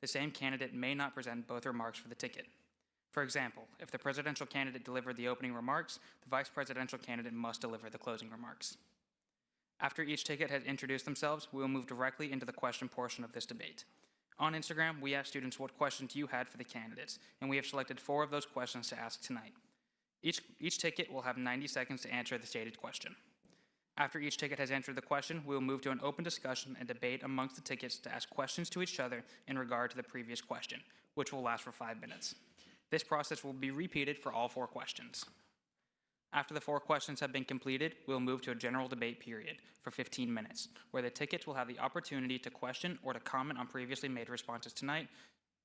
The same candidate may not present both remarks for the ticket. For example, if the presidential candidate delivered the opening remarks, the vice presidential candidate must deliver the closing remarks. After each ticket has introduced themselves, we will move directly into the question portion of this debate. On Instagram, we asked students what questions you had for the candidates, and we have selected 4 of those questions to ask tonight. Each ticket will have 90 seconds to answer the stated question. After each ticket has answered the question, we will move to an open discussion and debate amongst the tickets to ask questions to each other in regard to the previous question, which will last for 5 minutes. This process will be repeated for all 4 questions. After the 4 questions have been completed, we will move to a general debate period for 15 minutes, where the tickets will have the opportunity to question or to comment on previously made responses tonight,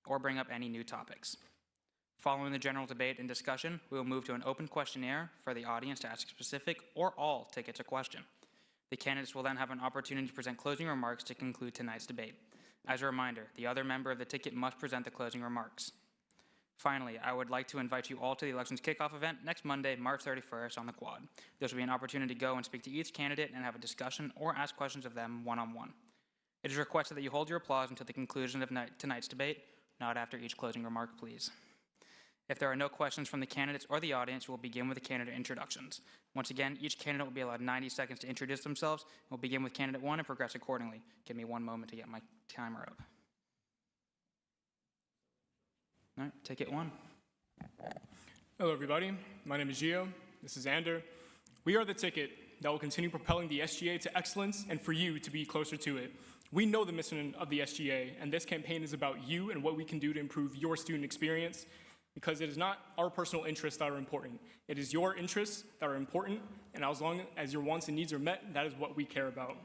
or bring up any new topics. Following the general debate and discussion, we will move to an open questionnaire for the audience to ask specific or all tickets a question. The candidates will then have an opportunity to present closing remarks to conclude tonight's debate. As a reminder, the other member of the ticket must present the closing remarks. Finally, I would like to invite you all to the elections kickoff event next Monday, March 31st on the Quad. There will be an opportunity to go and speak to each candidate and have a discussion or ask questions of them one-on-one. It is requested that you hold your applause until the conclusion of tonight's debate, not after each closing remark, please. If there are no questions from the candidates or the audience, we'll begin with the candidate introductions. Once again, each candidate will be allowed 90 seconds to introduce themselves. We'll begin with candidate 1 and progress accordingly. Give me 1 moment to get my timer up. All right, ticket 1. Hello, everybody. My name is Gio. This is Ander. We are the ticket that will continue propelling the SGA to excellence and for you to be closer to it. We know the mission of the SGA, and this campaign is about you and what we can do to improve your student experience, because it is not our personal interests that are important. It is your interests that are important, and as long as your wants and needs are met, that is what we care about.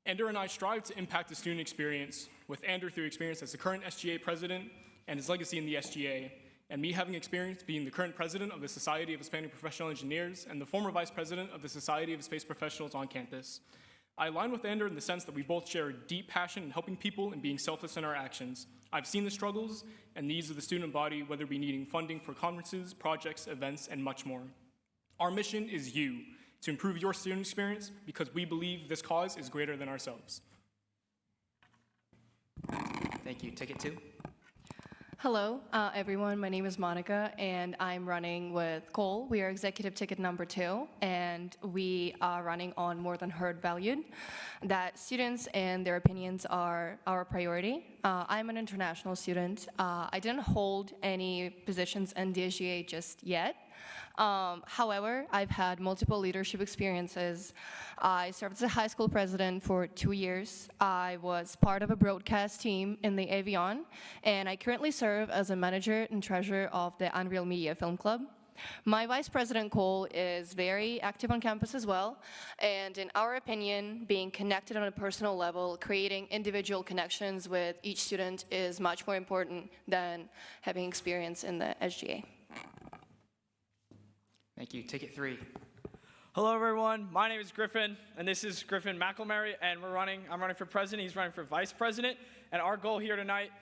Ander and I strive to impact the student experience, with Ander through experience as the current SGA president and his legacy in the SGA, and me having experience being the current president of the Society of Hispanic Professional Engineers and the former vice president of the Society of Space Professionals on campus. I align with Ander in the sense that we both share a deep passion in helping people and being selfless in our actions. I've seen the struggles and needs of the student body, whether it be needing funding for conferences, projects, events, and much more. Our mission is you, to improve your student experience, because we believe this cause is greater than ourselves. Thank you. Ticket 2. Hello, everyone. My name is Monica, and I'm running with Cole. We are executive ticket number 2, and we are running on more than heard valued, that students and their opinions are our priority. I'm an international student. I didn't hold any positions in the SGA just yet. However, I've had multiple leadership experiences. I served as a high school president for 2 years. I was part of a broadcast team in the Avion, and I currently serve as a manager and treasurer of the Unreal Media Film Club. My vice president, Cole, is very active on campus as well, and in our opinion, being connected on a personal level, creating individual connections with each student is much more important than having experience in the SGA. Thank you. Ticket 3. Hello, everyone. My name is Griffin, and this is Griffin McElmary, and I'm running for president. He's running for vice president, and our goal here tonight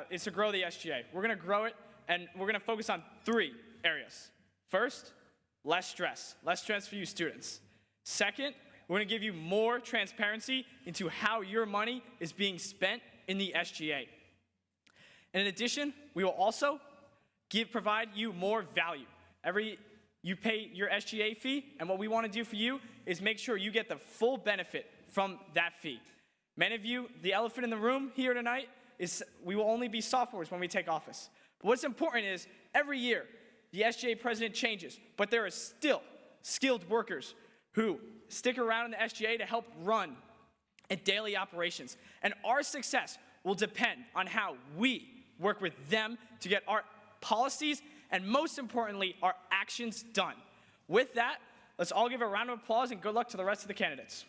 is to grow the SGA. We're going to grow it, and we're going to focus on 3 areas. First, less stress for you students. Second, we're going to give you more transparency into how your money is being spent in the SGA. And in addition, we will also provide you more value. You pay your SGA fee, and what we want to do for you is make sure you get the full benefit from that fee. Many of you, the elephant in the room here tonight is we will only be sophomores when we take office. But what's important is every year the SGA president changes, but there are still skilled workers who stick around in the SGA to help run daily operations. And our success will depend on how we work with them to get our policies and, most importantly, our actions done. With that, let's all give a round of applause and good luck to the rest of the candidates.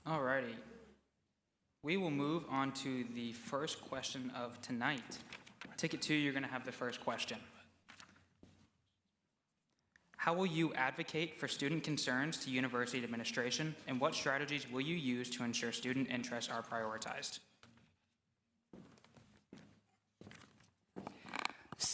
Alrighty. We will move on to the first question of tonight. Ticket 2, you're going to have the first question. How will you advocate for student concerns to university administration, and what strategies will you use to ensure student interests are prioritized?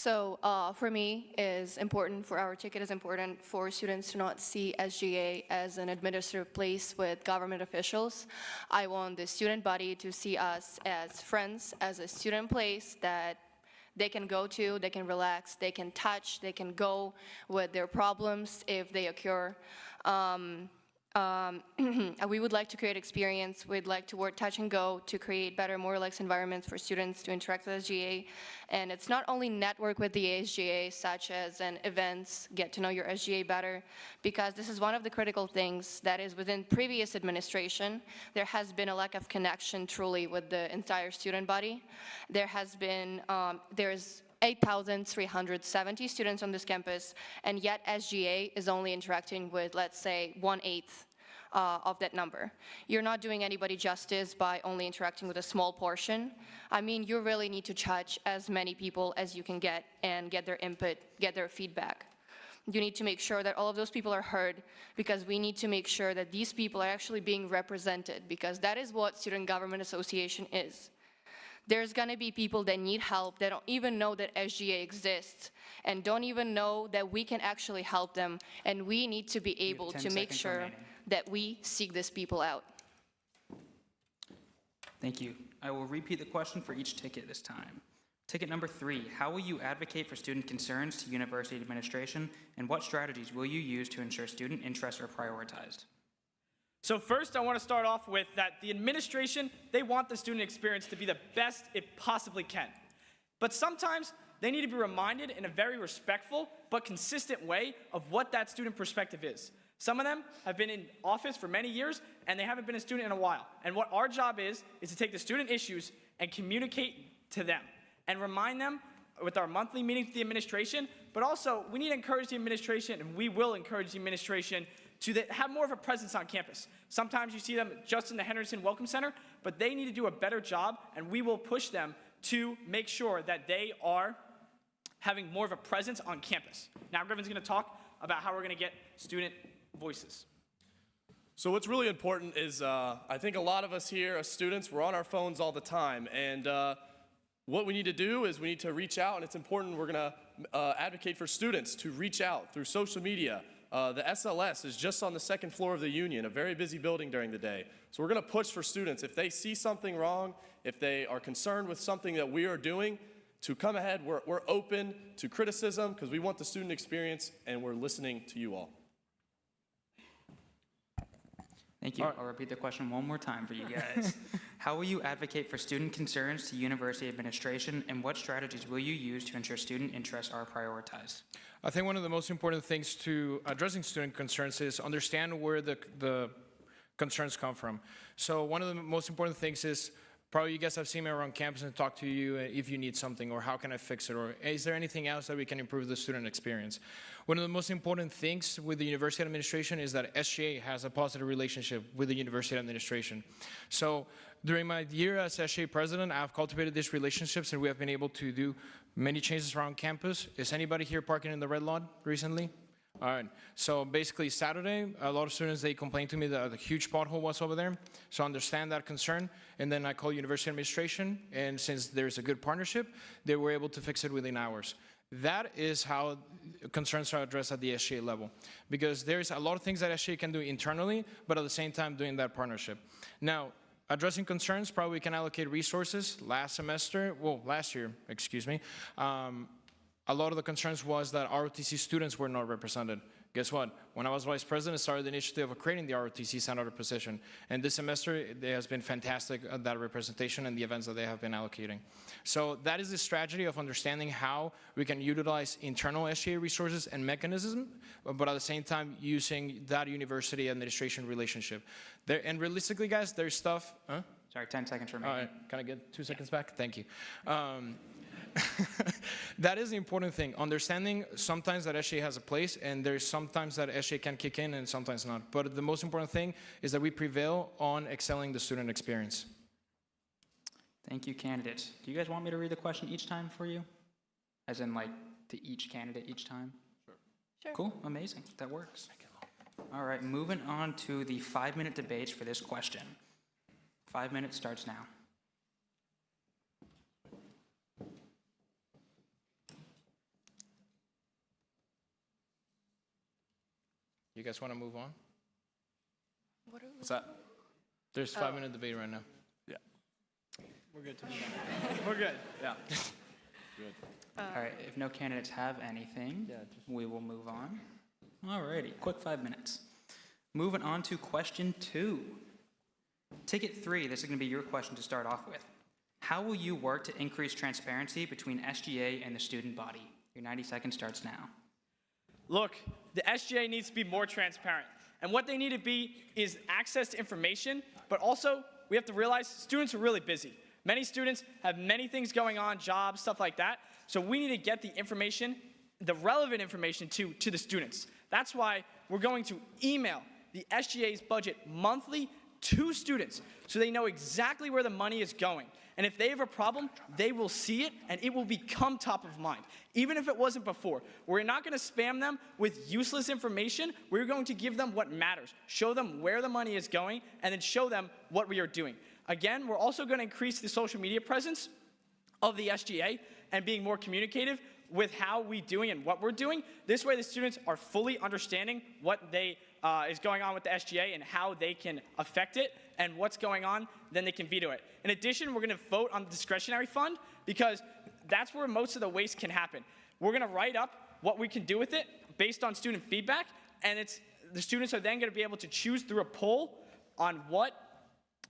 So for me, is important for our ticket is important for students to not see SGA as an administrative place with government officials. I want the student body to see us as friends, as a student place that they can go to, they can relax, they can touch, they can go with their problems if they occur. We would like to create experience. We'd like to work touch and go to create better, more relaxed environments for students to interact with SGA. And it's not only network with the SGA, such as in events, get to know your SGA better, because this is one of the critical things that is within previous administration. There has been a lack of connection truly with the entire student body. There has been, there's 8,370 students on this campus, and yet SGA is only interacting with, let's say, 1/8 of that number. You're not doing anybody justice by only interacting with a small portion. I mean, you really need to touch as many people as you can get and get their input, get their feedback. You need to make sure that all of those people are heard, because we need to make sure that these people are actually being represented, because that is what Student Government Association is. There's going to be people that need help, that don't even know that SGA exists, and don't even know that we can actually help them, and we need to be able 10 to make seconds sure remaining. that we seek these people out. Thank you. I will repeat the question for each ticket this time. Ticket number 3, how will you advocate for student concerns to university administration, and what strategies will you use to ensure student interests are prioritized? So first, I want to start off with that the administration, they want the student experience to be the best it possibly can. But sometimes they need to be reminded in a very respectful but consistent way of what that student perspective is. Some of them have been in office for many years, and they haven't been a student in a while. And what our job is to take the student issues and communicate to them and remind them with our monthly meetings with the administration, but also we need to encourage the administration, and we will encourage the administration to have more of a presence on campus. Sometimes you see them just in the Henderson Welcome Center, but they need to do a better job, and we will push them to make sure that they are having more of a presence on campus. Now Griffin's going to talk about how we're going to get student voices. So what's really important is I think a lot of us here as students, we're on our phones all the time, and what we need to do is we need to reach out, and it's important we're going to advocate for students to reach out through social media. The SLS is just on the 2nd floor of the Union, a very busy building during the day. So we're going to push for students. If they see something wrong, if they are concerned with something that we are doing, to come ahead. We're open to criticism because we want the student experience, and we're listening to you all. Thank you. I'll repeat the question one more time for you guys. How will you advocate for student concerns to university administration, and what strategies will you use to ensure student interests are prioritized? I think one of the most important things to addressing student concerns is understand where the concerns come from. So one of the most important things is probably you guys have seen me around campus and talk to you if you need something, or how can I fix it, or is there anything else that we can improve the student experience. One of the most important things with the university administration is that SGA has a positive relationship with the university administration. So during my year as SGA president, I've cultivated these relationships, and we have been able to do many changes around campus. Is anybody here parking in the red lot recently? All right, so basically Saturday, a lot of students, they complained to me that the huge pothole was over there. So I understand that concern, and then I call university administration, and since there's a good partnership, they were able to fix it within hours. That is how concerns are addressed at the SGA level, because there's a lot of things that SGA can do internally, but at the same time doing that partnership. Now, addressing concerns, probably we can allocate resources. Last year, excuse me, a lot of the concerns was that ROTC students were not represented. Guess what? When I was vice president, I started the initiative of creating the ROTC senator position. And this semester, it has been fantastic, that representation and the events that they have been allocating. So that is the strategy of understanding how we can utilize internal SGA resources and mechanisms, but at the same time using that university administration relationship. And realistically, guys, there's stuff. Huh? Sorry, 10 seconds remaining. All right, can I get 2 seconds back? Thank you. That is the important thing, understanding sometimes that SGA has a place, and there's sometimes that SGA can kick in and sometimes not. But the most important thing is that we prevail on excelling the student experience. Thank you, candidates. Do you guys want me to read the question each time for you? As in, like, to each candidate each time? Sure. Cool, amazing, that works. All right, moving on to the 5-minute debates for this question. 5 minutes starts now. guys want to move on? What's that? There's 5-minute debate right now. Yeah. We're good. We're good. Yeah. All right, if no candidates have anything, we will move on. All righty, quick 5 minutes. Moving on to question 2. Ticket 3, this is going to be your question to start off with. How will you work to increase transparency between SGA and the student body? Your 90 seconds starts now. Look, the SGA needs to be more transparent. And what they need to be is access to information, but also we have to realize students are really busy. Many students have many things going on, jobs, stuff like that. So we need to get the information, the relevant information to the students. That's why we're going to email the SGA's budget monthly to students so they know exactly where the money is going. And if they have a problem, they will see it and it will become top of mind, even if it wasn't before. We're not going to spam them with useless information. We're going to give them what matters, show them where the money is going, and then show them what we are doing. Again, we're also going to increase the social media presence of the SGA and being more communicative with how we're doing and what we're doing. This way the students are fully understanding what is going on with the SGA and how they can affect it and what's going on, then they can veto it. In addition, we're going to vote on the discretionary fund because that's where most of the waste can happen. We're going to write up what we can do with it based on student feedback, and the students are then going to be able to choose through a poll on what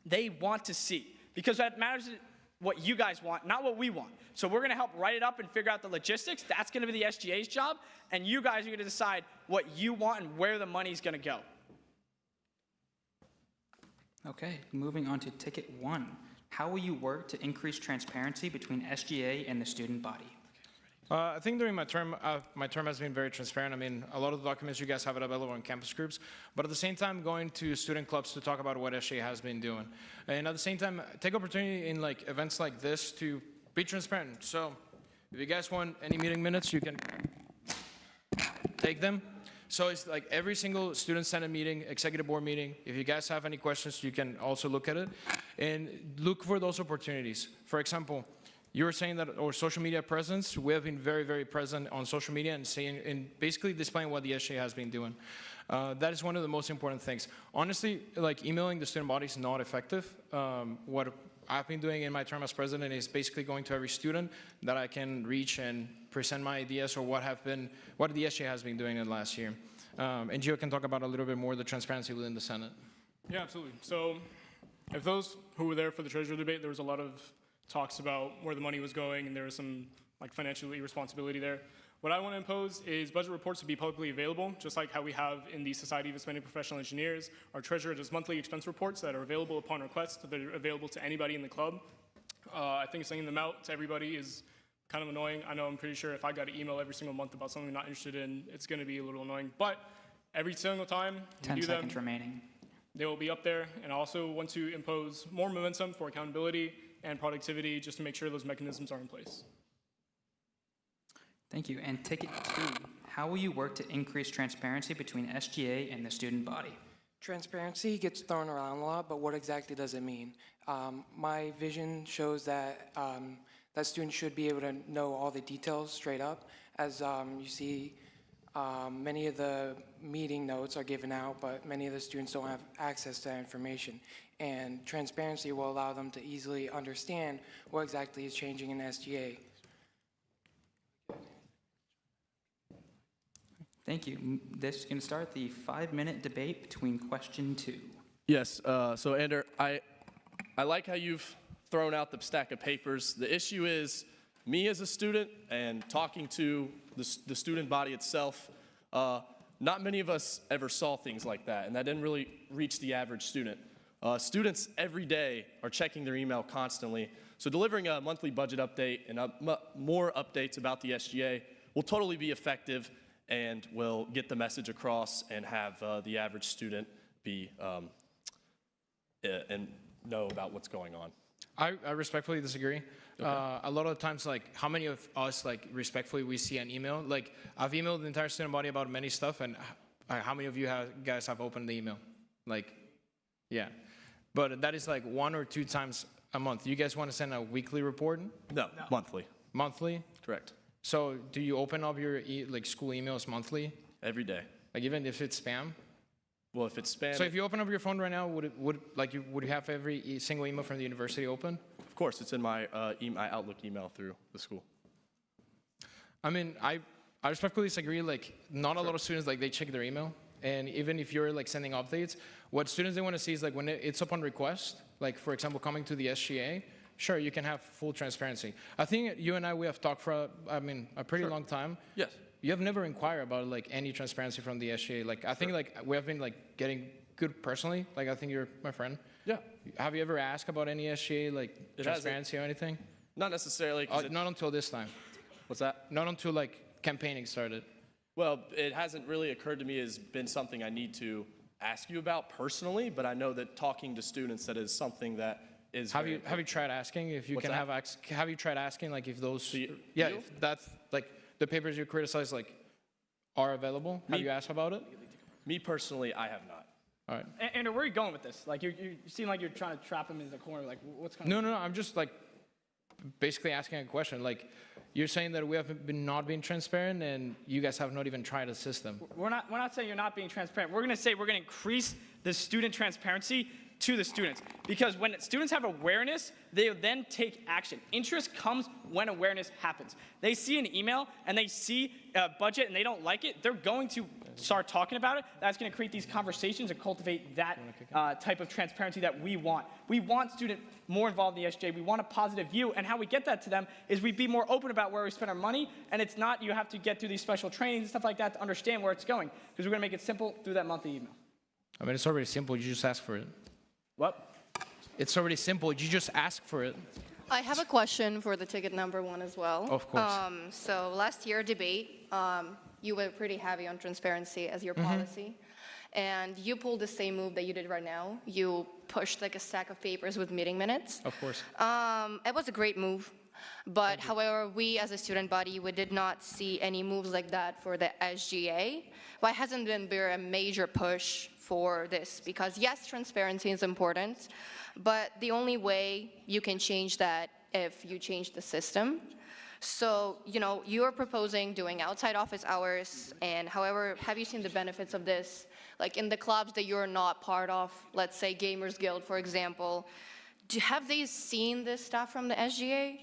they want to see, because that matters what you guys want, not what we want. So we're going to help write it up and figure out the logistics. That's going to be the SGA's job, and you guys are going to decide what you want and where the money is going to go. Okay, moving on to ticket 1. How will you work to increase transparency between SGA and the student body? I think during my term has been very transparent. I mean, a lot of the documents you guys have available on campus groups, but at the same time, going to student clubs to talk about what SGA has been doing. And at the same time, take opportunity in like events like this to be transparent. So if you guys want any meeting minutes, you can take them. So it's like every single student senate meeting, executive board meeting. If you guys have any questions, you can also look at it and look for those opportunities. For example, you were saying that our social media presence, we have been very, very present on social media and saying and basically displaying what the SGA has been doing. That is one of the most important things. Honestly, like emailing the student body is not effective. What I've been doing in my term as president is basically going to every student that I can reach and present my ideas or what the SGA has been doing in the last year. And Gio can talk about a little bit more the transparency within the Senate. Yeah, absolutely. So if those who were there for the treasurer debate, there was a lot of talks about where the money was going, and there was some like financial irresponsibility there. What I want to impose is budget reports to be publicly available, just like how we have in the Society of Hispanic Professional Engineers. Our treasurer does monthly expense reports that are available upon request, that are available to anybody in the club. I think sending them out to everybody is kind of annoying. I know I'm pretty sure if I got an email every single month about something I'm not interested in, it's going to be a little annoying. But every single time we 10 do seconds them, remaining. they will be up there. And I also want to impose more momentum for accountability and productivity just to make sure those mechanisms are in place. Thank you. And ticket 2. How will you work to increase transparency between SGA and the student body? Transparency gets thrown around a lot, but what exactly does it mean? My vision shows that that students should be able to know all the details straight up. As you see, many of the meeting notes are given out, but many of the students don't have access to that information. And transparency will allow them to easily understand what exactly is changing in SGA. Thank you. This is going to start the 5-minute debate between question 2. Yes, so Ander, I like how you've thrown out the stack of papers. The issue is me as a student and talking to the student body itself, not many of us ever saw things like that, and that didn't really reach the average student. Students every day are checking their email constantly, so delivering a monthly budget update and more updates about the SGA will totally be effective and will get the message across and have the average student be and know about what's going on. I respectfully disagree. Okay. A lot of times, like, how many of us, like, respectfully, we see an email? Like, I've emailed the entire student body about many stuff, and how many of you guys have opened the email? Like, yeah. But that is like 1 or 2 times a month. You guys want to send a weekly report? No, monthly. Monthly? Correct. So do you open up your school emails monthly? Every day. Like even if it's spam? Well, if it's spam, So if you open up your phone right now, would you have every single email from the university open? of course, it's in my my Outlook email through the school. I mean, I respectfully disagree. Like, not a lot of students, like, they check their email. And even if you're, like, sending updates, what students, they want to see is, like, when it's upon request, like, for example, coming to the SGA, sure, you can have full transparency. I think you and I, we have talked for, a pretty long time. Yes. You have never inquired about, like, any transparency from the SGA. Like, I think, like, we have been, like, getting good personally. Like, I think you're my friend. Yeah. Have you ever asked about any SGA, like, It transparency or anything? Not necessarily. 'Cause Not until this time. what's that? Not until, like, campaigning started. Well, it hasn't really occurred to me as been something I need to ask you about personally, but I know that talking to students, that is something that is. Have very you tried asking if you What's can that? have you tried asking, like, if those you? if that's like the papers you criticize, like, are available? Have you asked about it? Me personally, I have not. All right. And where are you going with this? Like, you seem like you're trying to trap him into the corner. Like, what's going on? No, I'm just, like, basically asking a question. Like, you're saying that we have been not being transparent, and you guys have not even tried a system. We're not saying you're not being transparent. We're going to say we're going to increase the student transparency to the students. Because when students have awareness, they then take action. Interest comes when awareness happens. They see an email and they see a budget and they don't like it, they're going to start talking about it. That's going to create these conversations and cultivate that type of transparency that we want. We want students more involved in the SJ. We want a positive view, and how we get that to them is we be more open about where we spend our money, and it's not you have to get through these special trainings and stuff like that to understand where it's going, because we're going to make it simple through that monthly email. I mean, it's already simple. You just ask for it. What? It's already simple. You just ask for it. I have a question for the ticket number 1 as well. Of course. So last year debate, you were pretty heavy on transparency as your policy. And you pulled the same move that you did right now. You pushed like a stack of papers with meeting minutes. Of course. It was a great move. But however, we as a student body, we did not see any moves like that for the SGA. Why hasn't there a major push for this? Because yes, transparency is important, but the only way you can change that if you change the system. So, you're proposing doing outside office hours, and however, have you seen the benefits of this? Like in the clubs that you're not part of, let's say Gamers Guild, for example, have they seen this stuff from the SGA?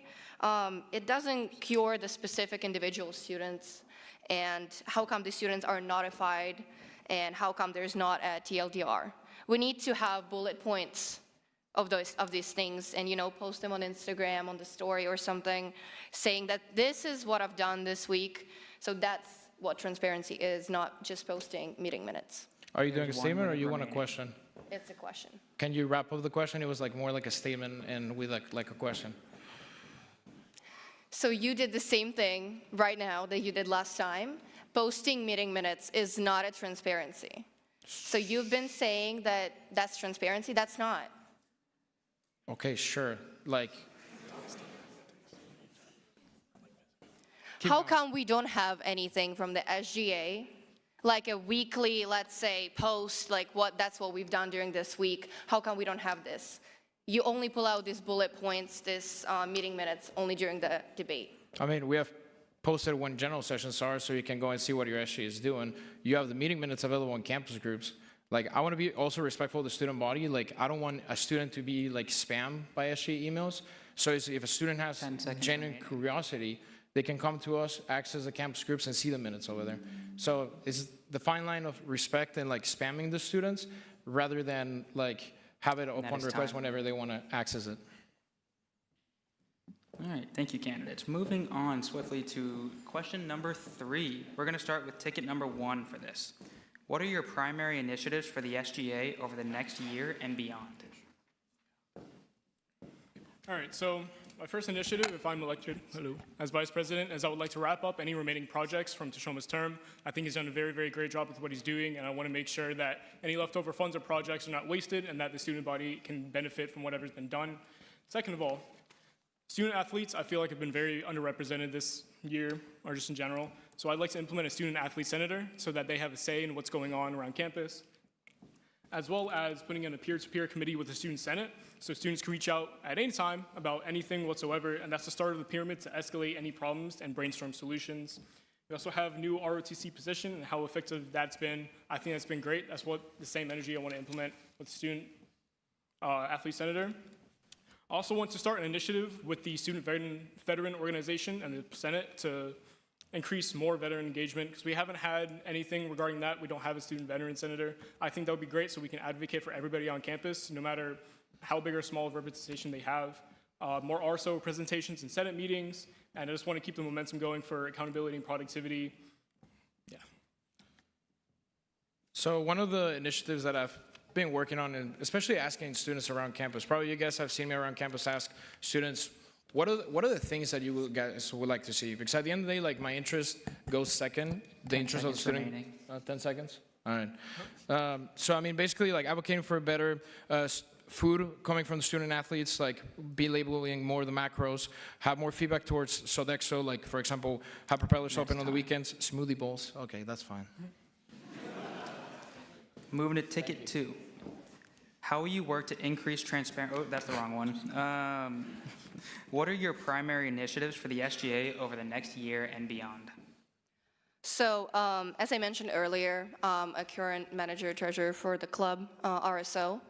It doesn't cure the specific individual students, and how come the students are notified, and how come there's not a TLDR? We need to have bullet points of these things, and post them on Instagram, on the story or something, saying that this is what I've done this week. So that's what transparency is, not just posting meeting minutes. Are you doing a statement or you want a question? It's a question. Can you wrap up the question? It was like more like a statement and with like a question. So you did the same thing right now that you did last time. Posting meeting minutes is not a transparency. So you've been saying that that's transparency. That's not. Okay, sure. Like, how come we don't have anything from the SGA, like a weekly, let's say, post, like that's what we've done during this week? How come we don't have this? You only pull out these bullet points, this meeting minutes, only during the debate. I mean, we have posted when general sessions are, so you can go and see what your SGA is doing. You have the meeting minutes available in campus groups. Like, I want to be also respectful of the student body. Like, I don't want a student to be, like, spammed by SGA emails. So if a student has genuine curiosity, they can come to us, access the campus groups, and see the minutes over there. So it's the fine line of respect and, like, spamming the students rather than, like, have it upon request whenever they want to access it. All right, thank you, candidates. Moving on swiftly to question number 3. We're going to start with ticket number 1 for this. What are your primary initiatives for the SGA over the next year and beyond? All right, so my first initiative, if I'm elected as vice president, is I would like to wrap up any remaining projects from Tashoma's term. I think he's done a very, very great job with what he's doing, and I want to make sure that any leftover funds or projects are not wasted and that the student body can benefit from whatever's been done. Second of all, student athletes, I feel like have been very underrepresented this year, or just in general. So I'd like to implement a student athlete senator so that they have a say in what's going on around campus, as well as putting in a peer-to-peer committee with the student senate, so students can reach out at any time about anything whatsoever, and that's the start of the pyramid to escalate any problems and brainstorm solutions. We also have new ROTC position and how effective that's been. I think that's been great. That's what the same energy I want to implement with student athlete senator. I also want to start an initiative with the student veteran organization and the Senate to increase more veteran engagement, because we haven't had anything regarding that. We don't have a student veteran senator. I think that would be great so we can advocate for everybody on campus, no matter how big or small of representation they have. More RSO presentations in Senate meetings, and I just want to keep the momentum going for accountability and productivity. Yeah. So one of the initiatives that I've been working on, and especially asking students around campus, probably you guys have seen me around campus ask students, what are the things that you guys would like to see? Because at the end of the day, like, my interest goes second, the interest of the student. remaining. 10 seconds? All right. So I mean, basically, like, advocating for better food coming from the student athletes, like be labeling more of the macros, have more feedback towards Sodexo, like, for example, have propellers open on the weekends, smoothie bowls. Okay, that's fine. Moving to ticket 2. How will you work to increase transparency? Oh, that's the wrong one. What are your primary initiatives for the SGA over the next year and beyond? So, as I mentioned earlier, a current manager treasurer for the club, RSO,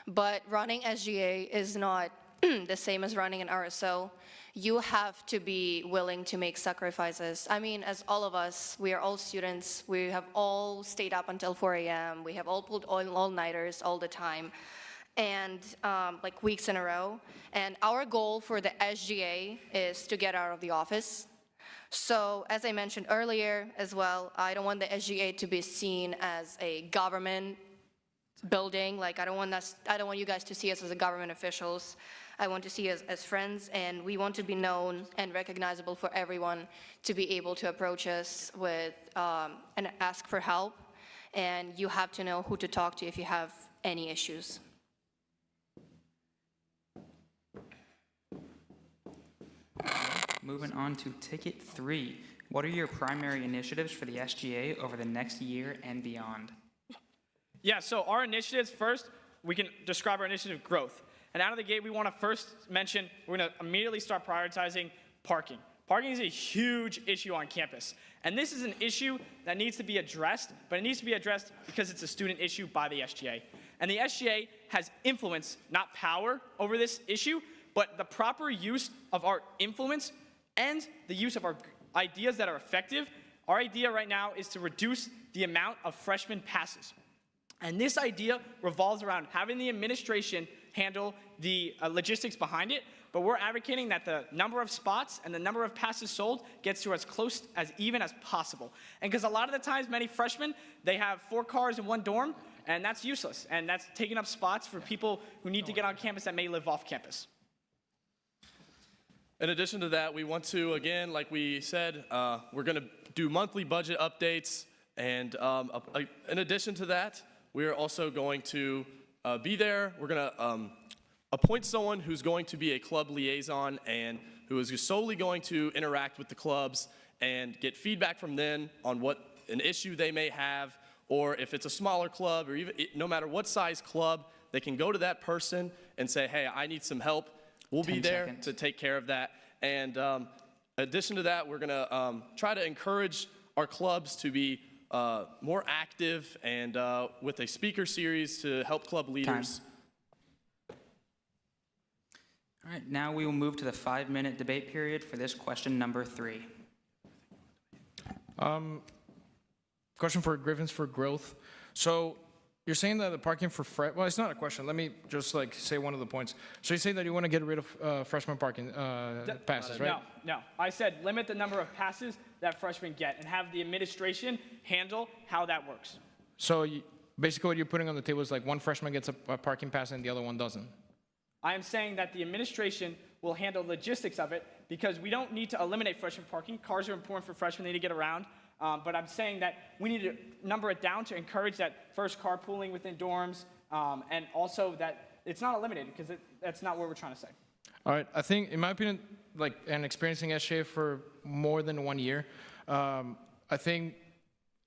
but running SGA is not the same as running an RSO. You have to be willing to make sacrifices. I mean, as all of us, we are all students. We have all stayed up until 4 a.m. We have all pulled all-nighters all the time, and like weeks in a row. And our goal for the SGA is to get out of the office. So, as I mentioned earlier as well, I don't want the SGA to be seen as a government building. Like, I don't want you guys to see us as government officials. I want to see us as friends, and we want to be known and recognizable for everyone to be able to approach us with and ask for help. And you have to know who to talk to if you have any issues. Moving on to ticket 3. What are your primary initiatives for the SGA over the next year and beyond? Yeah, so our initiatives, first, we can describe our initiative growth. And out of the gate, we want to first mention, we're going to immediately start prioritizing parking. Parking is a huge issue on campus. And this is an issue that needs to be addressed, but it needs to be addressed because it's a student issue by the SGA. And the SGA has influence, not power, over this issue, but the proper use of our influence and the use of our ideas that are effective. Our idea right now is to reduce the amount of freshman passes. And this idea revolves around having the administration handle the logistics behind it, but we're advocating that the number of spots and the number of passes sold gets to as close as even as possible. And because a lot of the times, many freshmen, they have 4 cars in one dorm, and that's useless. And that's taking up spots for people who need to get on campus that may live off campus. In addition to that, we want to, again, like we said, we're going to do monthly budget updates. And in addition to that, we are also going to be there. We're going to appoint someone who's going to be a club liaison and who is solely going to interact with the clubs and get feedback from them on what an issue they may have, or if it's a smaller club, or even no matter what size club, they can go to that person and say, hey, I need some help. We'll be there to take care of that. And in addition to that, we're going to try to encourage our clubs to be more active and with a speaker series to help club leaders. All right, now we will move to the 5-minute debate period for this question number 3. Question for Griffins for growth. So you're saying that the parking for well, it's not a question. Let me just like say one of the points. So you say that you want to get rid of freshman parking passes, right? No. I said limit the number of passes that freshmen get and have the administration handle how that works. So basically what you're putting on the table is like one freshman gets a parking pass and the other one doesn't. I am saying that the administration will handle logistics of it because we don't need to eliminate freshman parking. Cars are important for freshmen, they need to get around. But I'm saying that we need to number it down to encourage that first carpooling within dorms, and also that it's not eliminated because that's not what we're trying to say. All right, I think, in my opinion, like, and experiencing SGA for more than 1 year, I think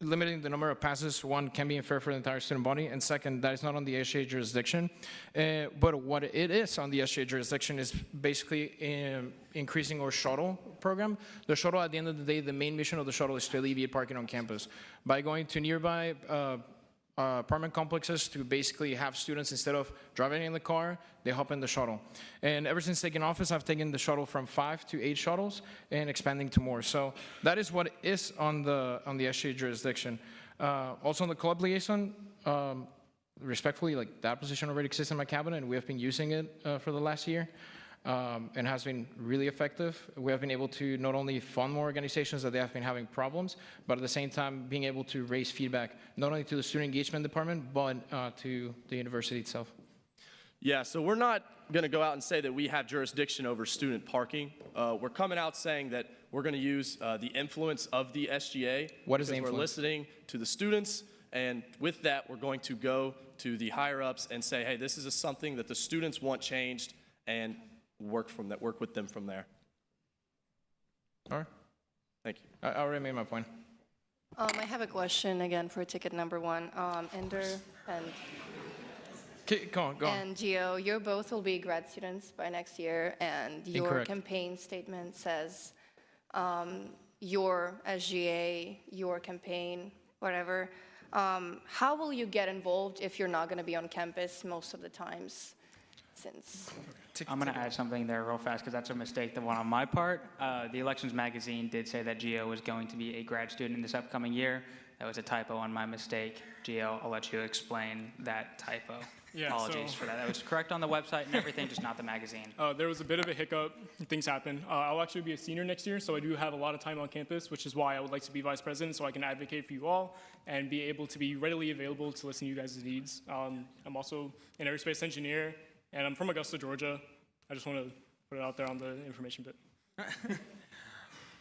limiting the number of passes, one, can be unfair for the entire student body, and second, that is not on the SGA jurisdiction. But what it is on the SGA jurisdiction is basically increasing our shuttle program. The shuttle, at the end of the day, the main mission of the shuttle is to alleviate parking on campus. By going to nearby apartment complexes to basically have students, instead of driving in the car, they hop in the shuttle. And ever since taking office, I've taken the shuttle from 5 to 8 shuttles and expanding to more. So that is what is on the SGA jurisdiction. Also on the club liaison, respectfully, like that position already exists in my cabinet, and we have been using it for the last year. And has been really effective. We have been able to not only fund more organizations that they have been having problems, but at the same time being able to raise feedback, not only to the student engagement department, but to the university itself. Yeah, so we're not going to go out and say that we have jurisdiction over student parking. We're coming out saying that we're going to use the influence of the SGA. What is the because influence? We're listening to the students, and with that, we're going to go to the higher-ups and say, hey, this is something that the students want changed, and work with them from there. All right. Thank you. I already made my point. I have a question again for ticket number 1. Ender Go on. and Gio, you both will be grad students by next year, and your Incorrect. campaign statement says your SGA, your campaign, whatever. How will you get involved if you're not going to be on campus most of the times? Since I'm going to add something there real fast because that's a mistake, the one on my part. The Elections magazine did say that Gio was going to be a grad student in this upcoming year. That was a typo on my mistake. Gio, I'll let you explain that typo. Yeah, Apologies for that. That was correct on the website and everything, just not the magazine. There was a bit of a hiccup. Things happen. I'll actually be a senior next year, so I do have a lot of time on campus, which is why I would like to be vice president, so I can advocate for you all and be able to be readily available to listen to you guys' needs. I'm also an aerospace engineer, and I'm from Augusta, Georgia. I just want to put it out there on the information bit.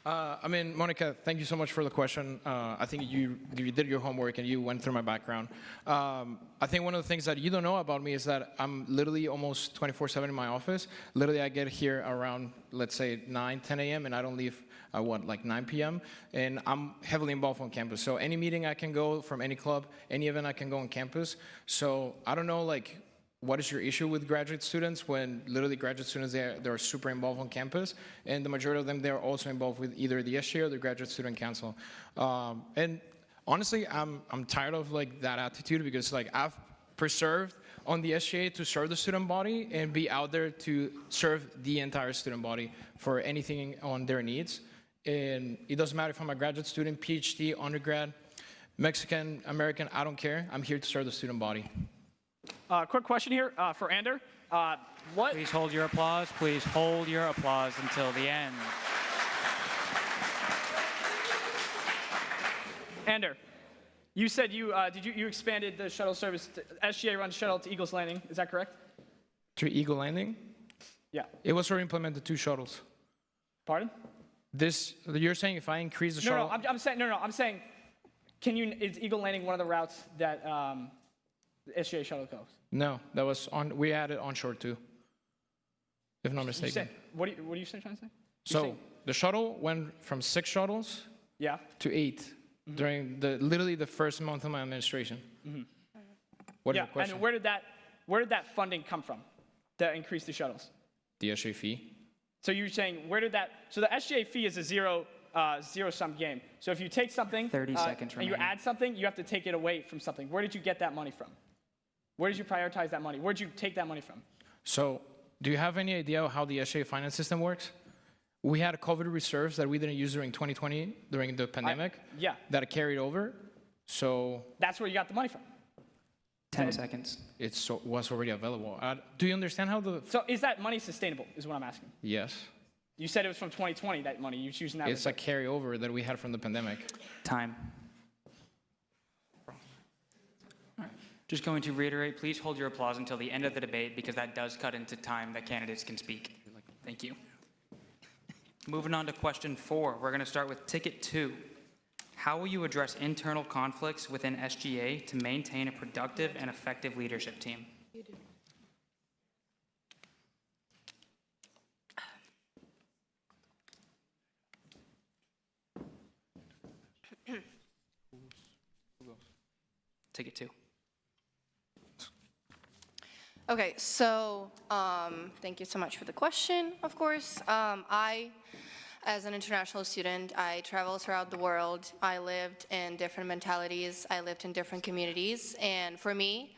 I mean, Monica, thank you so much for the question. I think you did your homework and you went through my background. I think one of the things that you don't know about me is that I'm literally almost 24/7 in my office. Literally, I get here around, let's say, 9, 10 a.m., and I don't leave at like 9 p.m., and I'm heavily involved on campus. So any meeting I can go from any club, any event I can go on campus. So I don't know, like, what is your issue with graduate students when literally graduate students, they're super involved on campus, and the majority of them, they're also involved with either the SGA or the Graduate Student Council. And honestly, I'm tired of like that attitude, because like I've preserved on the SGA to serve the student body and be out there to serve the entire student body for anything on their needs. And it doesn't matter if I'm a graduate student, PhD, undergrad, Mexican, American, I don't care. I'm here to serve the student body. Quick question here for Ander. What? Please hold your applause. Please hold your applause until the end. Ander, you said you expanded the shuttle service. SGA runs shuttle to Eagles Landing. Is that correct? To Eagle Landing, Yeah. it was already implemented 2 shuttles. Pardon? You're saying if I increase the No, shuttle? I'm saying, is Eagle Landing one of the routes that the SGA shuttle goes? No, that was we added onshore too, if not mistaken. You said, what are you trying to say? So the shuttle went from 6 shuttles Yeah. to 8 during literally the first month of my administration. What is Yeah. the question? And where did that funding come from to increase the shuttles? The SGA fee. So you're saying so the SGA fee is a zero-sum game. So if you take something 30 seconds and you remaining. add something, you have to take it away from something. Where did you get that money from? Where did you prioritize that money? Where did you take that money from? So do you have any idea how the SGA finance system works? We had COVID reserves that we didn't use during 2020, during the pandemic, Yeah. that carried over. So That's where you got the money from. 10 seconds. it was already available. Do you understand how So is that money sustainable, is what I'm asking. Yes. You said it was from 2020, that money. You're choosing that. It's a carryover that we had from the pandemic. Time. Just going to reiterate, please hold your applause until the end of the debate, because that does cut into time that candidates can speak. Thank you. Moving on to question 4, we're going to start with ticket 2. How will you address internal conflicts within SGA to maintain a productive and effective leadership team? ticket 2. Okay, so thank you so much for the question, of course. As an international student, I traveled throughout the world. I lived in different mentalities. I lived in different communities. And for me,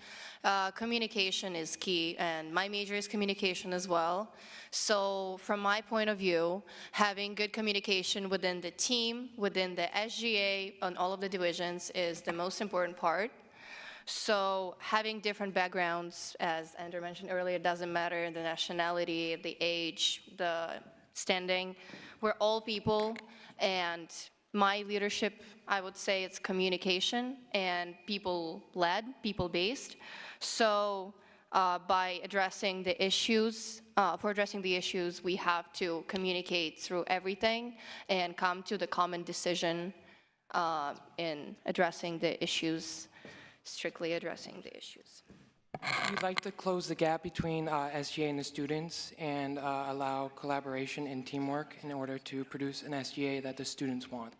communication is key. And my major is communication as well. So from my point of view, having good communication within the team, within the SGA, on all of the divisions is the most important part. So having different backgrounds, as Andrew mentioned earlier, it doesn't matter the nationality, the age, the standing. We're all people, and my leadership, I would say it's communication and people-led, people-based. So by addressing the issues, we have to communicate through everything and come to the common decision in addressing the issues, strictly addressing the issues. We'd like to close the gap between SGA and the students and allow collaboration and teamwork in order to produce an SGA that the students want.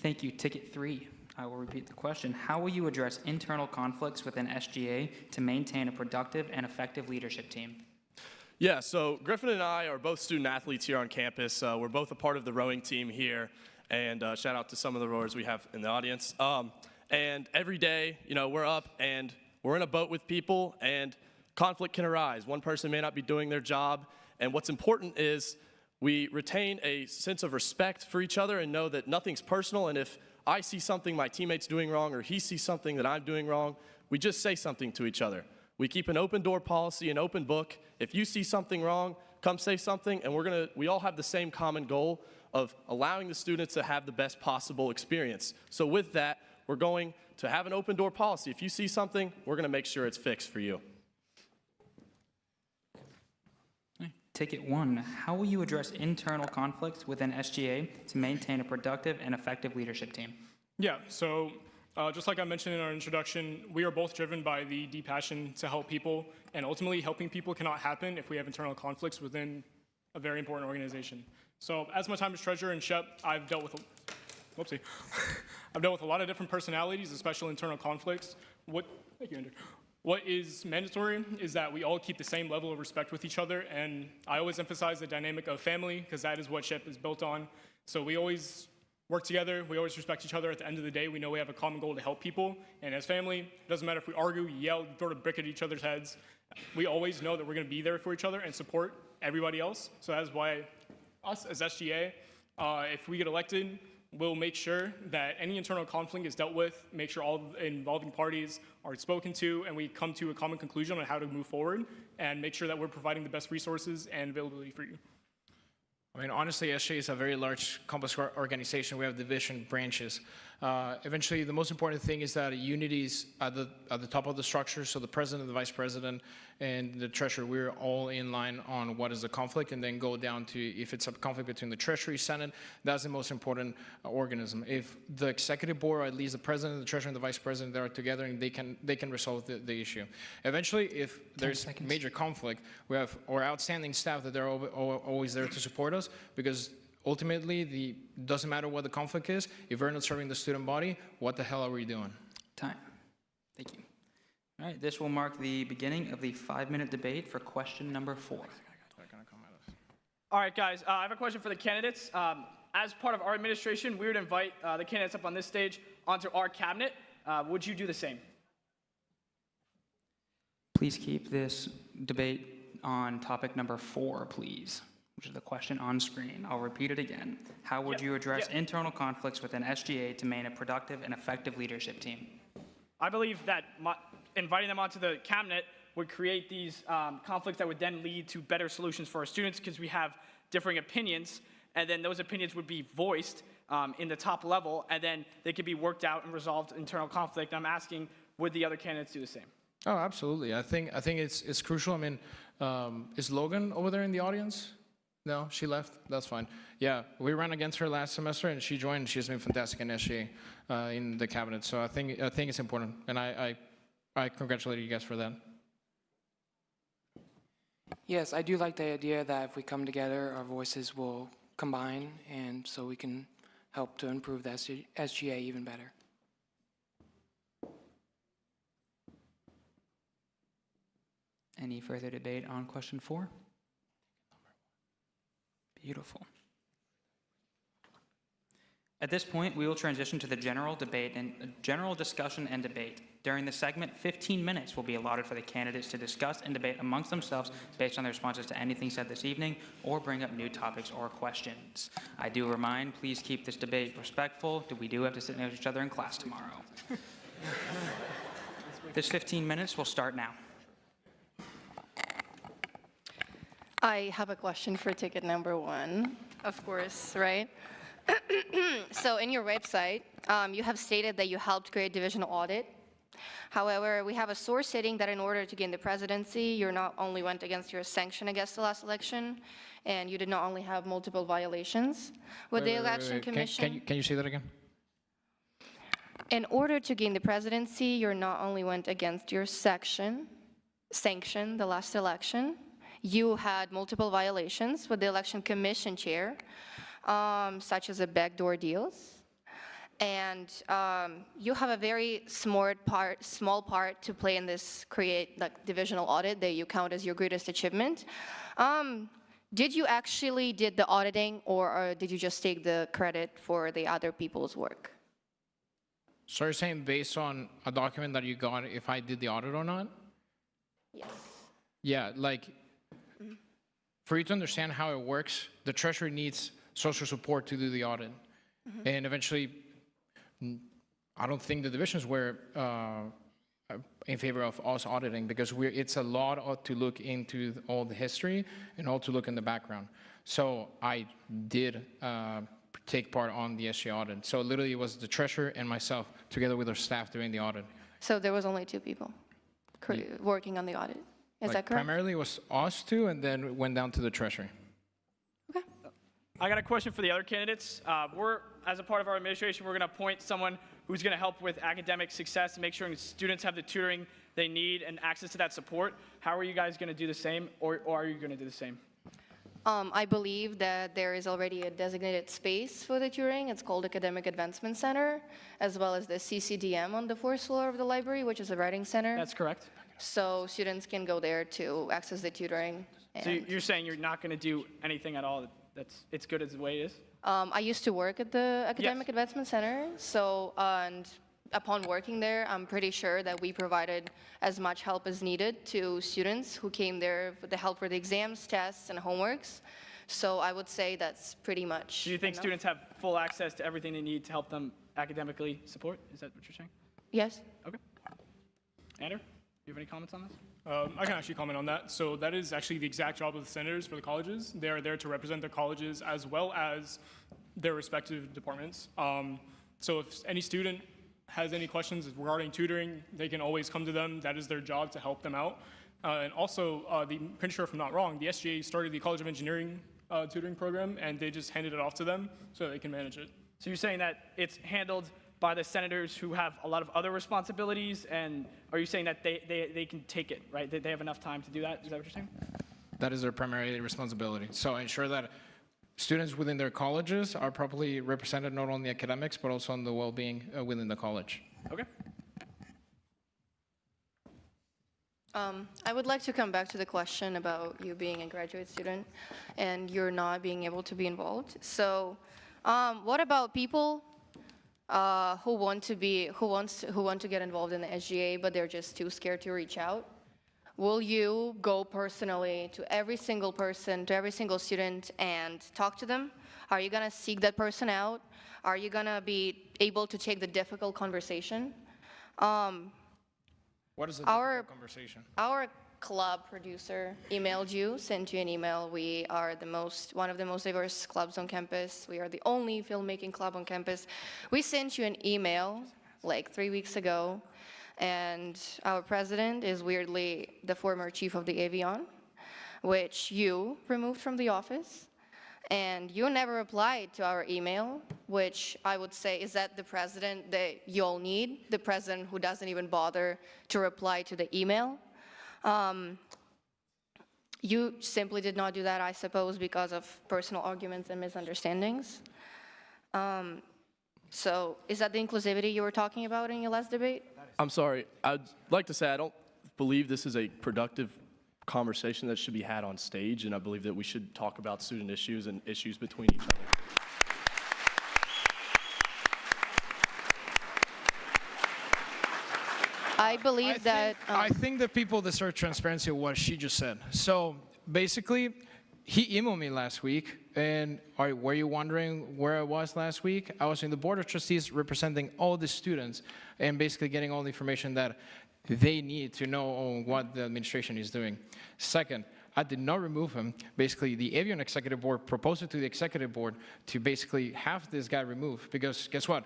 Thank you. Ticket 3. I will repeat the question. How will you address internal conflicts within SGA to maintain a productive and effective leadership team? Yeah, so Griffin and I are both student athletes here on campus. We're both a part of the rowing team here. And shout out to some of the rowers we have in the audience. And every day, we're up and we're in a boat with people, and conflict can arise. One person may not be doing their job. And what's important is we retain a sense of respect for each other and know that nothing's personal. And if I see something my teammate's doing wrong or he sees something that I'm doing wrong, we just say something to each other. We keep an open door policy, an open book. If you see something wrong, come say something, and we all have the same common goal of allowing the students to have the best possible experience. So with that, we're going to have an open door policy. If you see something, we're going to make sure it's fixed for you. Ticket 1. How will you address internal conflicts within SGA to maintain a productive and effective leadership team? Yeah, so just like I mentioned in our introduction, we are both driven by the deep passion to help people, and ultimately helping people cannot happen if we have internal conflicts within a very important organization. So as my time as treasurer and SHEP, I've dealt with a lot of different personalities, especially internal conflicts. Thank you, Andrew. What is mandatory is that we all keep the same level of respect with each other, and I always emphasize the dynamic of family, because that is what SHEP is built on. So we always work together, we always respect each other. At the end of the day, we know we have a common goal to help people, and as family, it doesn't matter if we argue, yell, throw a brick at each other's heads. We always know that we're going to be there for each other and support everybody else. So that's why us as SGA, if we get elected, we'll make sure that any internal conflict is dealt with, make sure all involving parties are spoken to, and we come to a common conclusion on how to move forward, and make sure that we're providing the best resources and availability for you. I mean, honestly, SGA is a very large, complex organization. We have division branches. Eventually, the most important thing is that unity is at the top of the structure. So the president, the vice president, and the treasurer, we're all in line on what is the conflict, and then go down to if it's a conflict between the treasury, senate, that's the most important organism. If the executive board, or at least the president, the treasurer, and the vice president, they are together, and they can resolve the issue. Eventually, if there's major conflict, we have our outstanding staff that they're always there to support us, because ultimately, doesn't matter what the conflict is, if we're not serving the student body, what the hell are we doing? Time. Thank you. All right, this will mark the beginning of the 5-minute debate for question number 4. All right, guys, I have a question for the candidates. As part of our administration, we would invite the candidates up on this stage onto our cabinet. Would you do the same? Please keep this debate on topic number 4, please, which is the question on screen. I'll repeat it again. How would you address internal conflicts within SGA to maintain a productive and effective leadership team? I believe that inviting them onto the cabinet would create these conflicts that would then lead to better solutions for our students, because we have differing opinions, and then those opinions would be voiced in the top level, and then they could be worked out and resolved internal conflict. I'm asking, would the other candidates do the same? Oh, absolutely. I think it's crucial. I mean, is Logan over there in the audience? No, she left. That's fine. Yeah, we ran against her last semester, and she joined. She's been fantastic in SGA in the cabinet. So I think it's important, and I congratulate you guys for that. Yes, I do like the idea that if we come together, our voices will combine, and so we can help to improve the SGA even better. Any further debate on question 4? Beautiful. At this point, we will transition to the general discussion and debate. During the segment, 15 minutes will be allotted for the candidates to discuss and debate amongst themselves based on their responses to anything said this evening or bring up new topics or questions. I do remind, please keep this debate respectful. We do have to sit next to each other in class tomorrow. This 15 minutes will start now. I have a question for ticket number 1, of course, right? So in your website, you have stated that you helped create divisional audit. However, we have a source stating that in order to gain the presidency, you not only went against your sanction against the last election, and you did not only have multiple violations. With the election commission, Can you say that again? in order to gain the presidency, you not only went against your sanction, the last election, you had multiple violations with the election commission chair, such as the backdoor deals. And you have a very small part to play in this divisional audit that you count as your greatest achievement. Did you actually did the auditing, or did you just take the credit for the other people's work? So you're saying based on a document that you got, if I did the audit or not? Yes. Yeah, like, for you to understand how it works, the Treasury needs social support to do the audit. And eventually, I don't think the divisions were in favor of us auditing, because it's a lot to look into all the history and all to look in the background. So I did take part on the SGA audit. So literally it was the treasurer and myself together with our staff doing the audit. So there was only 2 people working on the audit. Is that correct? Primarily it was us 2, and then it went down to the treasury. Okay. I got a question for the other candidates. As a part of our administration, we're going to appoint someone who's going to help with academic success and make sure students have the tutoring they need and access to that support. How are you guys going to do the same, or are you going to do the same? I believe that there is already a designated space for the tutoring. It's called Academic Advancement Center, as well as the CCDM on the 4th floor of the library, which is a writing center. That's correct. So students can go there to access the tutoring. So you're saying you're not going to do anything at all? It's good as the way it is? I used to work at the Academic Advancement Center, and upon working there, I'm pretty sure that we provided as much help as needed to students who came there with the help for the exams, tests, and homeworks. So I would say that's pretty much Do you think enough. students have full access to everything they need to help them academically support? Is that what you're saying? Yes. Okay. Andrew, do you have any comments on this? I can actually comment on that. So that is actually the exact job of the senators for the colleges. They are there to represent their colleges as well as their respective departments. So if any student has any questions regarding tutoring, they can always come to them. That is their job, to help them out. And also, pretty sure if I'm not wrong, the SGA started the College of Engineering tutoring program, and they just handed it off to them so they can manage it. So you're saying that it's handled by the senators who have a lot of other responsibilities, and are you saying that they can take it, right? They have enough time to do that? Is that what you're saying? That is their primary responsibility. So ensure that students within their colleges are properly represented, not only academics, but also on the well-being within the college. Okay. I would like to come back to the question about you being a graduate student and you're not being able to be involved. So, what about people who want to get involved in the SGA, but they're just too scared to reach out? Will you go personally to every single person, to every single student, and talk to them? Are you gonna seek that person out? Are you gonna be able to take the difficult conversation? What is the difficult conversation? Our club producer emailed you, sent you an email. We are one of the most diverse clubs on campus. We are the only filmmaking club on campus. We sent you an email like 3 weeks ago, and our president is weirdly the former chief of the Avion, which you removed from the office. And you never replied to our email, which I would say, is that the president that you all need? The president who doesn't even bother to reply to the email? You simply did not do that, I suppose, because of personal arguments and misunderstandings. So is that the inclusivity you were talking about in your last debate? I'm sorry. I'd like to say I don't believe this is a productive conversation that should be had on stage, and I believe that we should talk about student issues and issues between each other. I believe that. I think that people deserve transparency of what she just said. So basically, he emailed me last week, and were you wondering where I was last week? I was in the Board of Trustees representing all the students and basically getting all the information that they need to know on what the administration is doing. Second, I did not remove him. Basically, the Avion Executive Board proposed it to the Executive Board to basically have this guy removed, because guess what?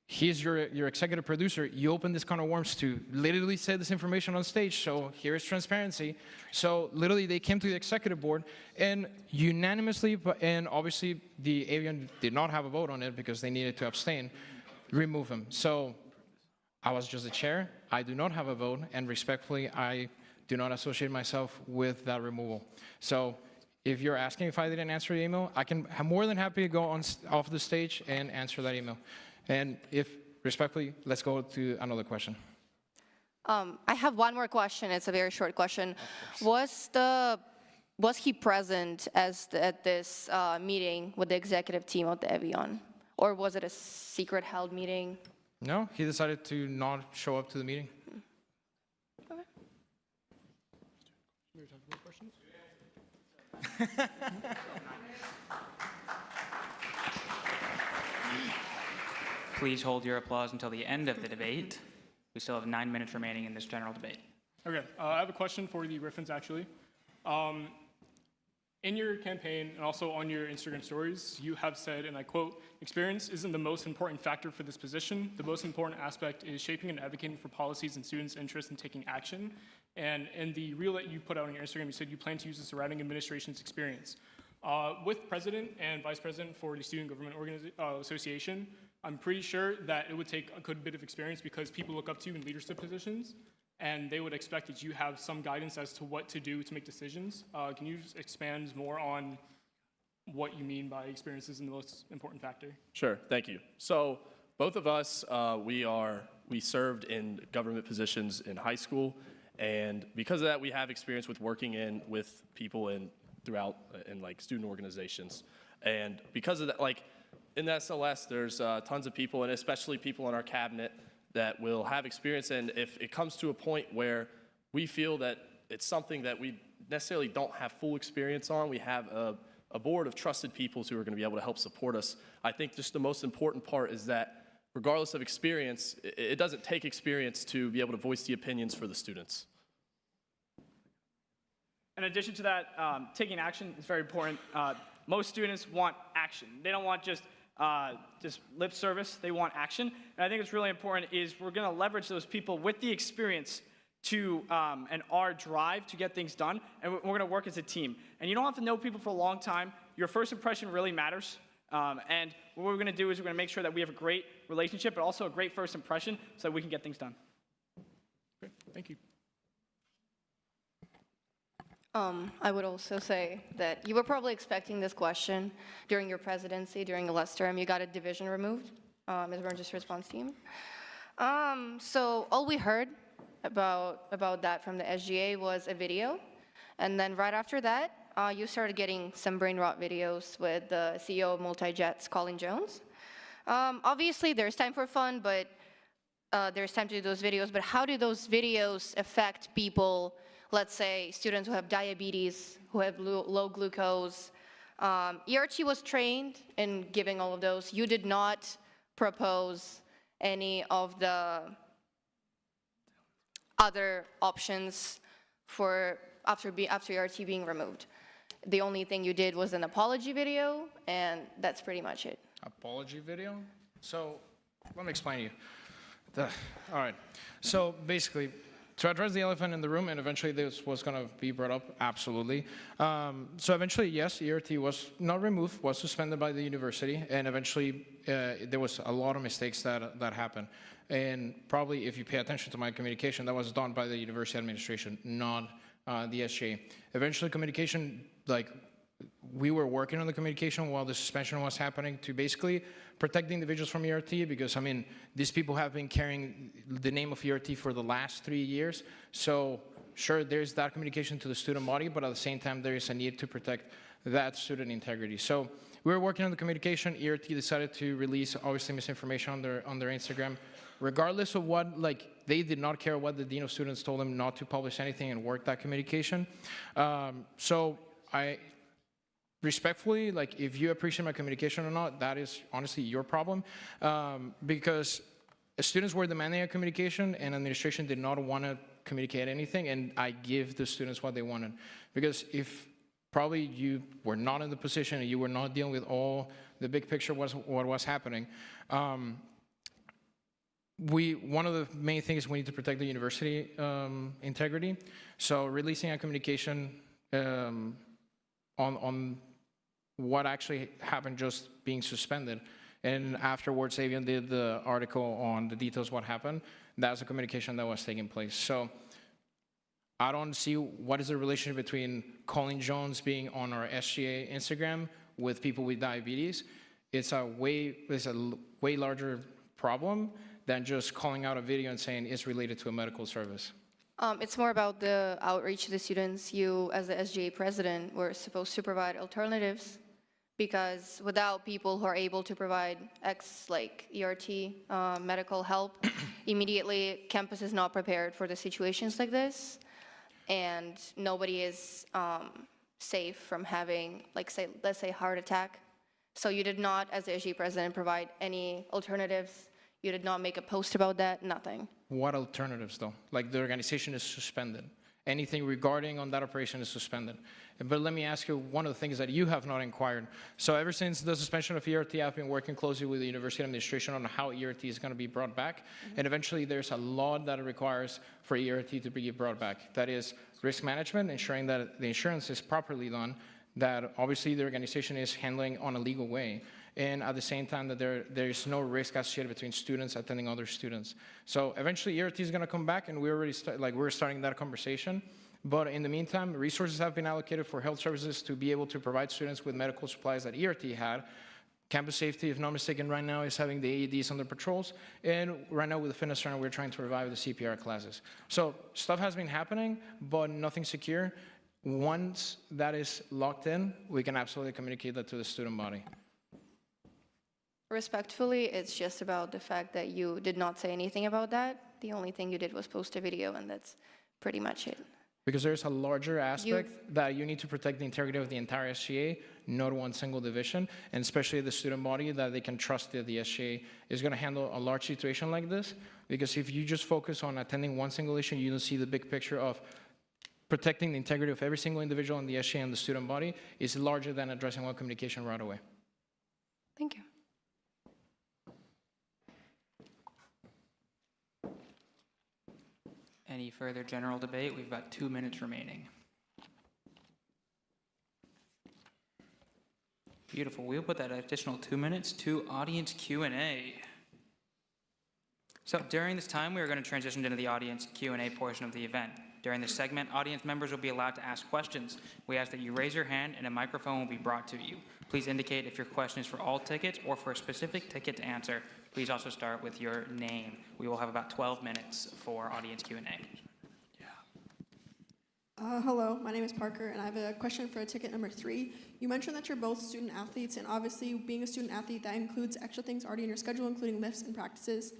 He's your executive producer. You opened this can of worms to literally say this information on stage, so here is transparency. So literally they came to the executive board and unanimously, and obviously the Avion did not have a vote on it because they needed to abstain, remove him. So I was just the chair. I do not have a vote, and respectfully, I do not associate myself with that removal. So if you're asking if I didn't answer your email, I'm more than happy to go off the stage and answer that email. And if, respectfully, let's go to another question. I have one more question. It's a very short question. Was he present at this meeting with the executive team of the Avion? Or was it a secret held meeting? No, he decided to not show up to the meeting. Okay. Please hold your applause until the end of the debate. We still have 9 minutes remaining in this general debate. Okay, I have a question for the Griffins, actually. In your campaign and also on your Instagram stories, you have said, and I quote, "Experience isn't the most important factor for this position. The most important aspect is shaping and advocating for policies and students' interest in taking action." And in the reel that you put out on your Instagram, you said you plan to use the surrounding administration's experience. With president and vice president for the Student Government Association, I'm pretty sure that it would take a good bit of experience because people look up to you in leadership positions, and they would expect that you have some guidance as to what to do to make decisions. Can you just expand more on what you mean by experience is the most important factor? Sure, thank you. So both of us, we served in government positions in high school, and because of that, we have experience with working with people throughout like student organizations. And because of that, like in the SLS, there's tons of people, and especially people in our cabinet that will have experience. And if it comes to a point where we feel that it's something that we necessarily don't have full experience on, we have a board of trusted people who are going to be able to help support us. I think just the most important part is that regardless of experience, it doesn't take experience to be able to voice the opinions for the students. In addition to that, taking action is very important. Most students want action. They don't want just lip service. They want action. And I think what's really important is we're going to leverage those people with the experience to and our drive to get things done, and we're going to work as a team. And you don't have to know people for a long time. Your first impression really matters. And what we're going to do is we're going to make sure that we have a great relationship, but also a great first impression so that we can get things done. Okay, thank you. I would also say that you were probably expecting this question during your presidency, during the last term. You got a division removed, Ms. Burns' response team. So all we heard about that from the SGA was a video. And then right after that, you started getting some brain rot videos with the CEO of Multijets, Colin Jones. Obviously, there's time for fun, but there's time to do those videos. But how do those videos affect people? Let's say students who have diabetes, who have low glucose. ERT was trained in giving all of those. You did not propose any of the other options for after ERT being removed. The only thing you did was an apology video, and that's pretty much it. Apology video? So let me explain to you. All right. So basically, to address the elephant in the room, and eventually this was going to be brought up, absolutely. So eventually, yes, ERT was not removed, was suspended by the university, and eventually there was a lot of mistakes that happened. And probably if you pay attention to my communication, that was done by the university administration, not the SGA. Eventually communication we were working on the communication while the suspension was happening to basically protect the individuals from ERT, because, I mean, these people have been carrying the name of ERT for the last 3 years. So sure, there's that communication to the student body, but at the same time, there is a need to protect that student integrity. So we were working on the communication. ERT decided to release, obviously, misinformation on their Instagram. Regardless of what, like, they did not care what the Dean of Students told them not to publish anything and work that communication. So I respectfully, like, if you appreciate my communication or not, that is honestly your problem, because students were demanding a communication and administration did not want to communicate anything, and I give the students what they wanted. Because if probably you were not in the position and you were not dealing with all the big picture what was happening, one of the main things we need to protect the university integrity. So releasing a communication on what actually happened, just being suspended, and afterwards Avion did the article on the details what happened. That's a communication that was taking place. So I don't see what is the relationship between Colin Jones being on our SGA Instagram with people with diabetes. It's a way larger problem than just calling out a video and saying it's related to a medical service. It's more about the outreach to the students. You, as the SGA president, were supposed to provide alternatives, because without people who are able to provide like ERT medical help, immediately campus is not prepared for the situations like this, and nobody is safe from having, like, let's say heart attack. So you did not, as the SGA president, provide any alternatives. You did not make a post about that, nothing. What alternatives, though? Like, the organization is suspended. Anything regarding on that operation is suspended. But let me ask you one of the things that you have not inquired. So ever since the suspension of ERT, I've been working closely with the university administration on how ERT is going to be brought back. Mm-hmm. And eventually there's a law that requires for ERT to be brought back. That is risk management, ensuring that the insurance is properly done, that obviously the organization is handling on a legal way, and at the same time that there is no risk associated between students attending other students. So eventually ERT is going to come back, and we're starting that conversation. But in the meantime, resources have been allocated for health services to be able to provide students with medical supplies that ERT had. Campus safety, if not mistaken, right now is having the AEDs on the patrols, and right now with the fitness center, we're trying to revive the CPR classes. So stuff has been happening, but nothing secure. Once that is locked in, we can absolutely communicate that to the student body. Respectfully, it's just about the fact that you did not say anything about that. The only thing you did was post a video, and that's pretty much it. Because there's a larger aspect that you need to protect the integrity of the entire SGA, not one single division, and especially the student body, that they can trust that the SGA is going to handle a large situation like this. Because if you just focus on attending one single issue, you don't see the big picture of protecting the integrity of every single individual in the SGA and the student body is larger than addressing one communication right away. Thank you. Any further general debate? We've got 2 minutes remaining. Beautiful. We'll put that additional 2 minutes to audience Q&A. So during this time, we are going to transition into the audience Q&A portion of the event. During this segment, audience members will be allowed to ask questions. We ask that you raise your hand and a microphone will be brought to you. Please indicate if your question is for all tickets or for a specific ticket to answer. Please also start with your name. We will have about 12 minutes for audience Q&A. Hello, my name is Parker, and I have a question for ticket number 3. You mentioned that you're both student athletes, and obviously being a student athlete, that includes extra things already in your schedule, including lifts and practices.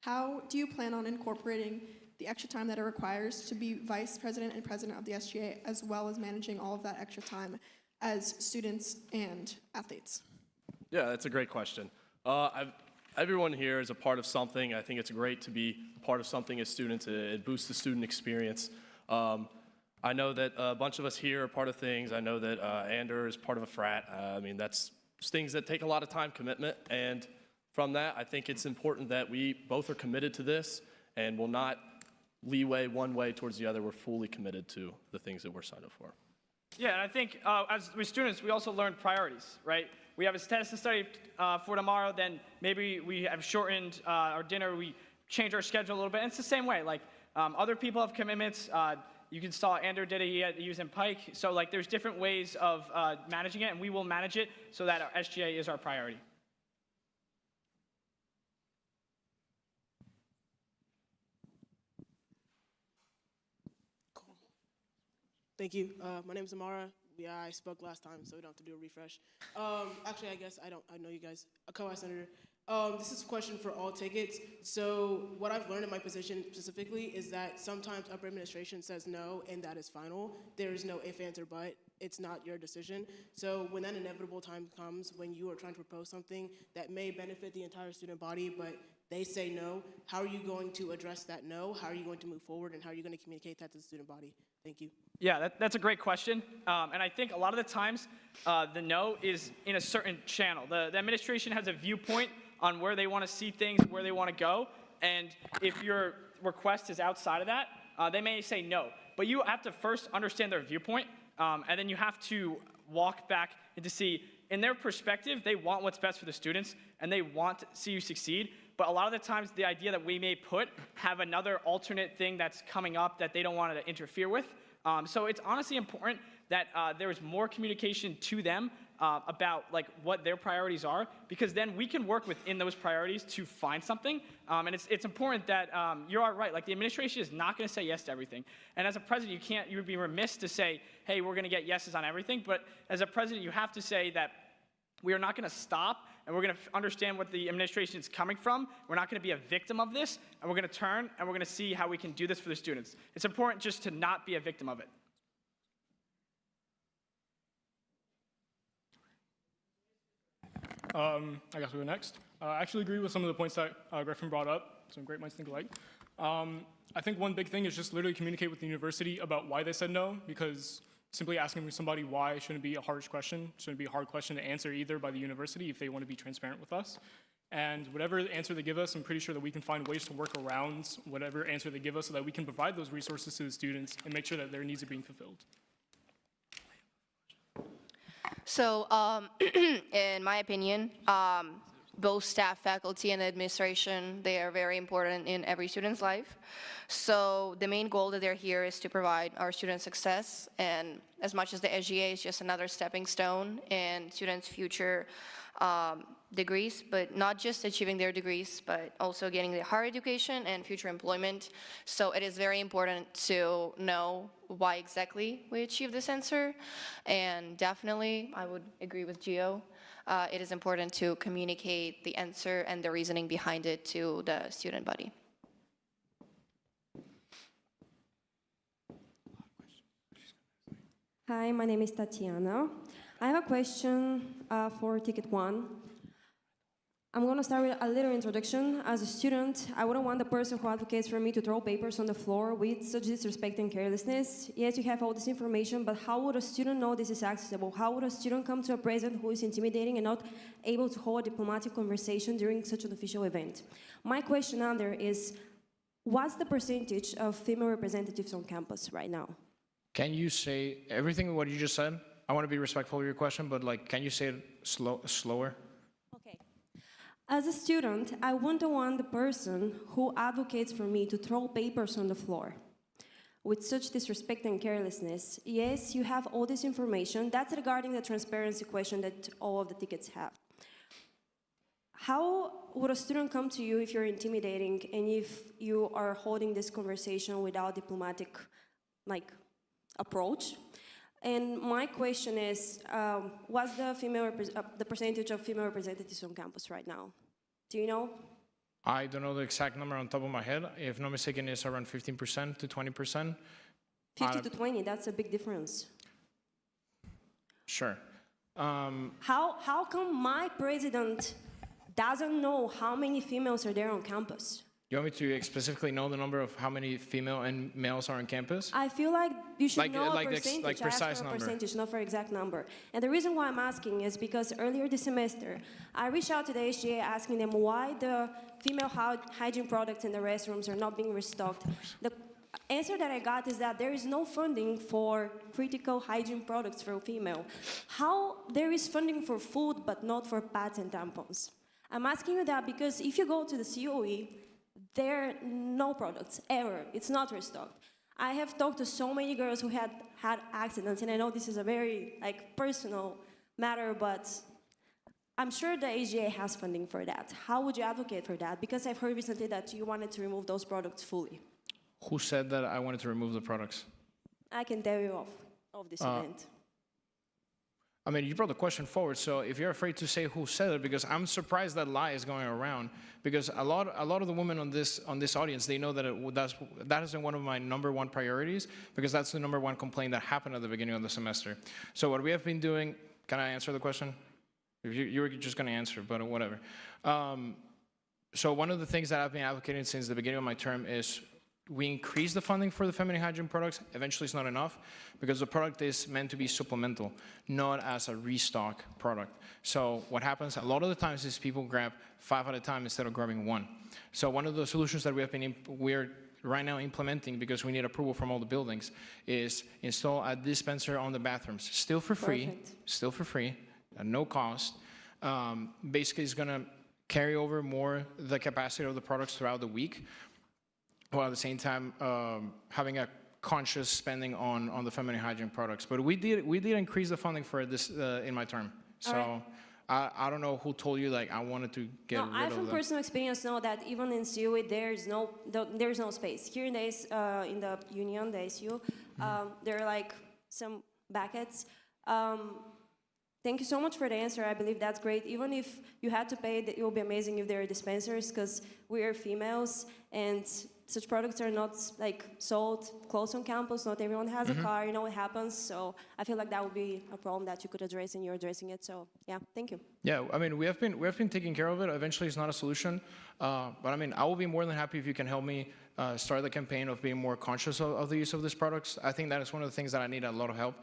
How do you plan on incorporating the extra time that it requires to be vice president and president of the SGA, as well as managing all of that extra time as students and athletes? Yeah, that's a great question. Everyone here is a part of something. I think it's great to be a part of something as students. It boosts the student experience. I know that a bunch of us here are part of things. I know that Ander is part of a frat. I mean, that's things that take a lot of time commitment. And from that, I think it's important that we both are committed to this and will not leeway one way towards the other. We're fully committed to the things that we're signed up for. Yeah, and I think as with students, we also learn priorities, right? We have a test to study for tomorrow, then maybe we have shortened our dinner, we change our schedule a little bit. And it's the same way. Like other people have commitments. You can saw Andrew did it, he had to use in Pike. So like there's different ways of managing it, and we will manage it so that our SGA is our priority. Thank you. My name is Amara. Yeah, I spoke last time, so we don't have to do a refresh. Actually, I guess I know you guys. A co-house senator. This is a question for all tickets. So what I've learned in my position specifically is that sometimes upper administration says no, and that is final. There is no if, ands, or but. It's not your decision. So when that inevitable time comes, when you are trying to propose something that may benefit the entire student body, but they say no, how are you going to address that no? How are you going to move forward, and how are you going to communicate that to the student body? Thank you. Yeah, that's a great question. And I think a lot of the times the no is in a certain channel. The administration has a viewpoint on where they want to see things, where they want to go. And if your request is outside of that, they may say no. But you have to first understand their viewpoint, and then you have to walk back and to see, in their perspective, they want what's best for the students, and they want to see you succeed. But a lot of the times, the idea that we may put have another alternate thing that's coming up that they don't want to interfere with. So it's honestly important that there is more communication to them about like what their priorities are, because then we can work within those priorities to find something. And it's important that you are right. Like the administration is not going to say yes to everything. And as a president, you would be remiss to say, hey, we're going to get yeses on everything. But as a president, you have to say that we are not going to stop, and we're going to understand what the administration is coming from. We're not going to be a victim of this, and we're going to turn, and we're going to see how we can do this for the students. It's important just to not be a victim of it. I guess we'll go next. I actually agree with some of the points that Griffin brought up. Some great minds think alike. I think one big thing is just literally communicate with the university about why they said no, because simply asking somebody why shouldn't be a harsh question, shouldn't be a hard question to answer either by the university if they want to be transparent with us. And whatever answer they give us, I'm pretty sure that we can find ways to work around whatever answer they give us so that we can provide those resources to the students and make sure that their needs are being fulfilled. So, in my opinion, both staff, faculty, and administration, they are very important in every student's life. So the main goal that they're here is to provide our students success, and as much as the SGA is just another stepping stone in students' future degrees, but not just achieving their degrees, but also getting their higher education and future employment. So it is very important to know why exactly we achieve this answer, and definitely, I would agree with Gio. It is important to communicate the answer and the reasoning behind it to the student body. Hi, my name is Tatiana. I have a question for ticket 1. I'm going to start with a little introduction. As a student, I wouldn't want the person who advocates for me to throw papers on the floor with such disrespect and carelessness. Yes, you have all this information, but how would a student know this is accessible? How would a student come to a president who is intimidating and not able to hold a diplomatic conversation during such an official event? My question under is, what's the percentage of female representatives on campus right now? Can you say everything what you just said? I want to be respectful of your question, but like, can you say it slower? Okay. As a student, I wouldn't want the person who advocates for me to throw papers on the floor with such disrespect and carelessness. Yes, you have all this information. That's regarding the transparency question that all of the tickets have. How would a student come to you if you're intimidating and if you are holding this conversation without diplomatic, approach? And my question is, what's the percentage of female representatives on campus right now? Do you know? I don't know the exact number on top of my head. If not mistaken, it's around 15% to 20%. 50 to 20, that's a big difference. Sure. How come my president doesn't know how many females are there on campus? You want me to specifically know the number of how many female and males are on campus? I feel like you should know a percentage. Like precise I asked for a number. percentage, not for exact number. And the reason why I'm asking is because earlier this semester, I reached out to the SGA asking them why the female hygiene products in the restrooms are not being restocked. The answer that I got is that there is no funding for critical hygiene products for female. How there is funding for food but not for pads and tampons? I'm asking you that because if you go to the COE, there are no products, ever. It's not restocked. I have talked to so many girls who had accidents, and I know this is a very personal matter, but I'm sure the AGA has funding for that. How would you advocate for that? Because I've heard recently that you wanted to remove those products fully. Who said that I wanted to remove the products? I can tell you of this event. I mean, you brought the question forward, so if you're afraid to say who said it, because I'm surprised that lie is going around, because a lot of the women on this audience, they know that that has been one of my #1 priorities, because that's the #1 complaint that happened at the beginning of the semester. So what we have been doing, can I answer the question? If you were just going to answer, but whatever. So one of the things that I've been advocating since the beginning of my term is we increase the funding for the feminine hygiene products. Eventually, it's not enough because the product is meant to be supplemental, not as a restock product. So what happens a lot of the times is people grab 5 at a time instead of grabbing 1. So one of the solutions that we're right now implementing, because we need approval from all the buildings, is install a dispenser on the bathrooms, still for free, at no cost. Basically, it's going to carry over more the capacity of the products throughout the week, while at the same time having a conscious spending on the feminine hygiene products. But we did increase the funding for this in my term. So I don't know who told you I wanted to get rid of I from personal experience know that even in CUE there's no space. Here in the union, the ASU, there are some buckets. Thank you so much for the answer. I believe that's great. Even if you had to pay, it will be amazing if there are dispensers, because we are females and such products are not sold close on campus. Not everyone has a car. You know what happens. So I feel like that would be a problem that you could address, and you're addressing it. So yeah, thank you. Yeah, I mean we have been taking care of it. Eventually, it's not a solution, but I mean I will be more than happy if you can help me start the campaign of being more conscious of the use of these products. I think that is one of the things that I need a lot of help,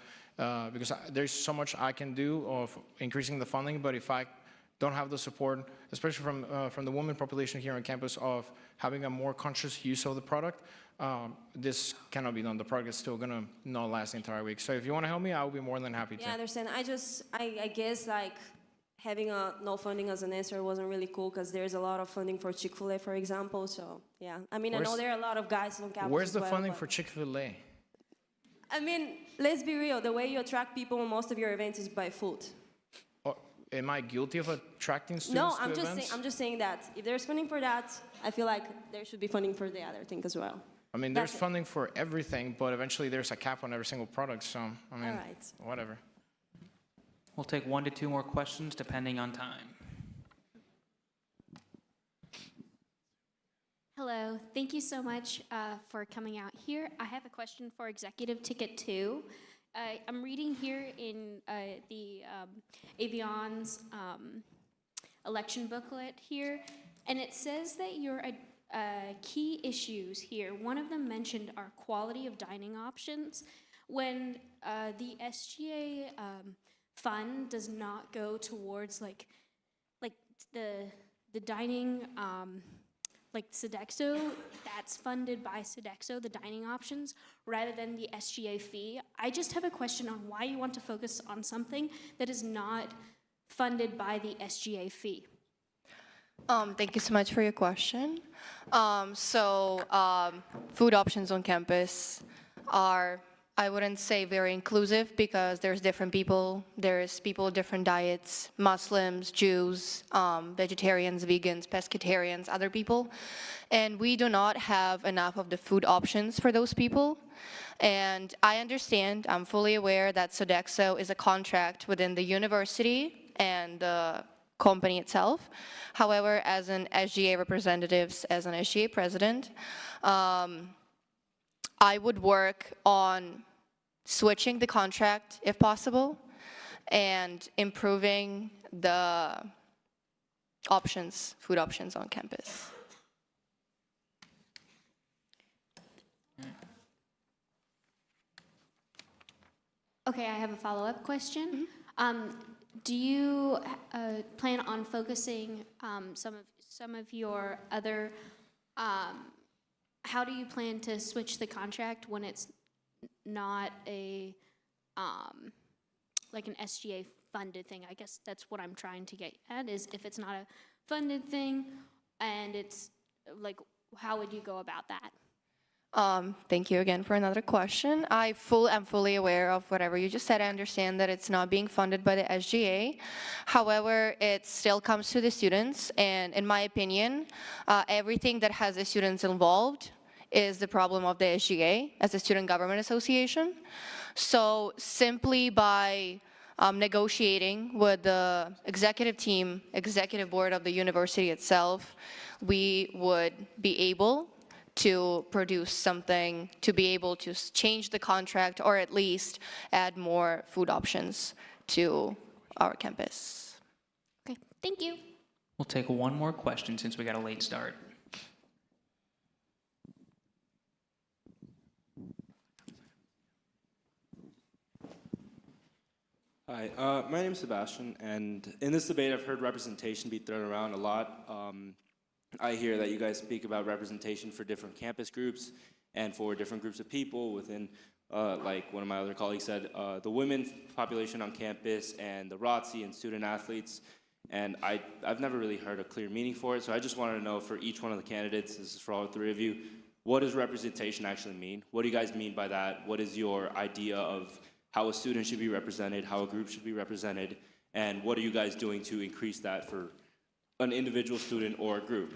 because there's so much I can do of increasing the funding, but if I don't have the support, especially from the women population here on campus, of having a more conscious use of the product, this cannot be done. The product is still gonna not last the entire week. So if you want to help me, I will be more than happy to. Yeah, I understand. I guess having no funding as an answer wasn't really cool, because there's a lot of funding for Chick-fil-A, for example. So yeah, I mean, I know there are a lot of guys on campus. Where's the funding for Chick-fil-A? I mean, let's be real. The way you attract people on most of your events is by food. Am I guilty of attracting students to events? I'm just saying that if there's funding for that, I feel like there should be funding for the other thing as well. I mean, there's funding for everything, but eventually there's a cap on every single product, so, I mean, all right. Whatever. We'll take 1 to 2 more questions depending on time. Hello, thank you so much for coming out here. I have a question for Executive Ticket 2. I'm reading here in the Avion's election booklet here, and it says that your key issues here, one of them mentioned are quality of dining options. When the SGA fund does not go towards the dining, Sodexo, that's funded by Sodexo, the dining options, rather than the SGA fee. I just have a question on why you want to focus on something that is not funded by the SGA fee. Thank you so much for your question. Food options on campus are, I wouldn't say very inclusive, because there's different people. There's people with different diets, Muslims, Jews, vegetarians, vegans, pescatarians, other people. And we do not have enough of the food options for those people. And I understand, I'm fully aware that Sodexo is a contract within the university and the company itself. However, as an SGA representative, as an SGA president, I would work on switching the contract if possible and improving the options, food options on campus. Okay, I have a follow-up question. Do you plan on focusing some of your other? How do you plan to switch the contract when it's not a an SGA funded thing? I guess that's what I'm trying to get at, is if it's not a funded thing and it's how would you go about that? Thank you again for another question. I'm fully aware of whatever you just said. I understand that it's not being funded by the SGA. However, it still comes to the students, and in my opinion, everything that has the students involved is the problem of the SGA as a student government association. So simply by negotiating with the executive team, executive board of the university itself, we would be able to produce something to be able to change the contract or at least add more food options to our campus. Okay, thank you. We'll take one more question since we got a late start. Hi, my name is Sebastian, and in this debate I've heard representation be thrown around a lot. I hear that you guys speak about representation for different campus groups and for different groups of people within, like one of my other colleagues said, the women's population on campus and the ROTC and student athletes. And I've never really heard a clear meaning for it, so I just wanted to know for each one of the candidates, this is for all three of you, what does representation actually mean? What do you guys mean by that? What is your idea of how a student should be represented, how a group should be represented, and what are you guys doing to increase that for an individual student or a group?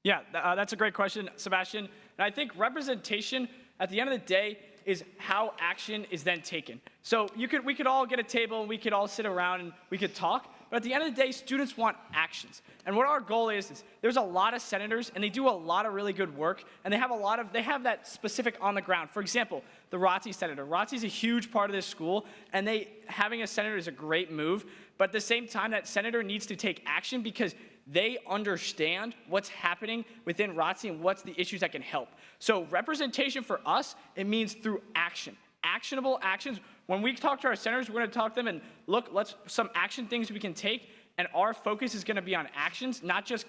Yeah, that's a great question, Sebastian. And I think representation, at the end of the day, is how action is then taken. So we could all get a table and we could all sit around and we could talk, but at the end of the day, students want actions. And what our goal is there's a lot of senators and they do a lot of really good work, and they have that specific on the ground. For example, the ROTC senator. ROTC is a huge part of this school, and having a senator is a great move, but at the same time, that senator needs to take action because they understand what's happening within ROTC and what's the issues that can help. So representation for us, it means through action. Actionable actions. When we talk to our senators, we're going to talk to them and look, some action things we can take, and our focus is going to be on actions, not just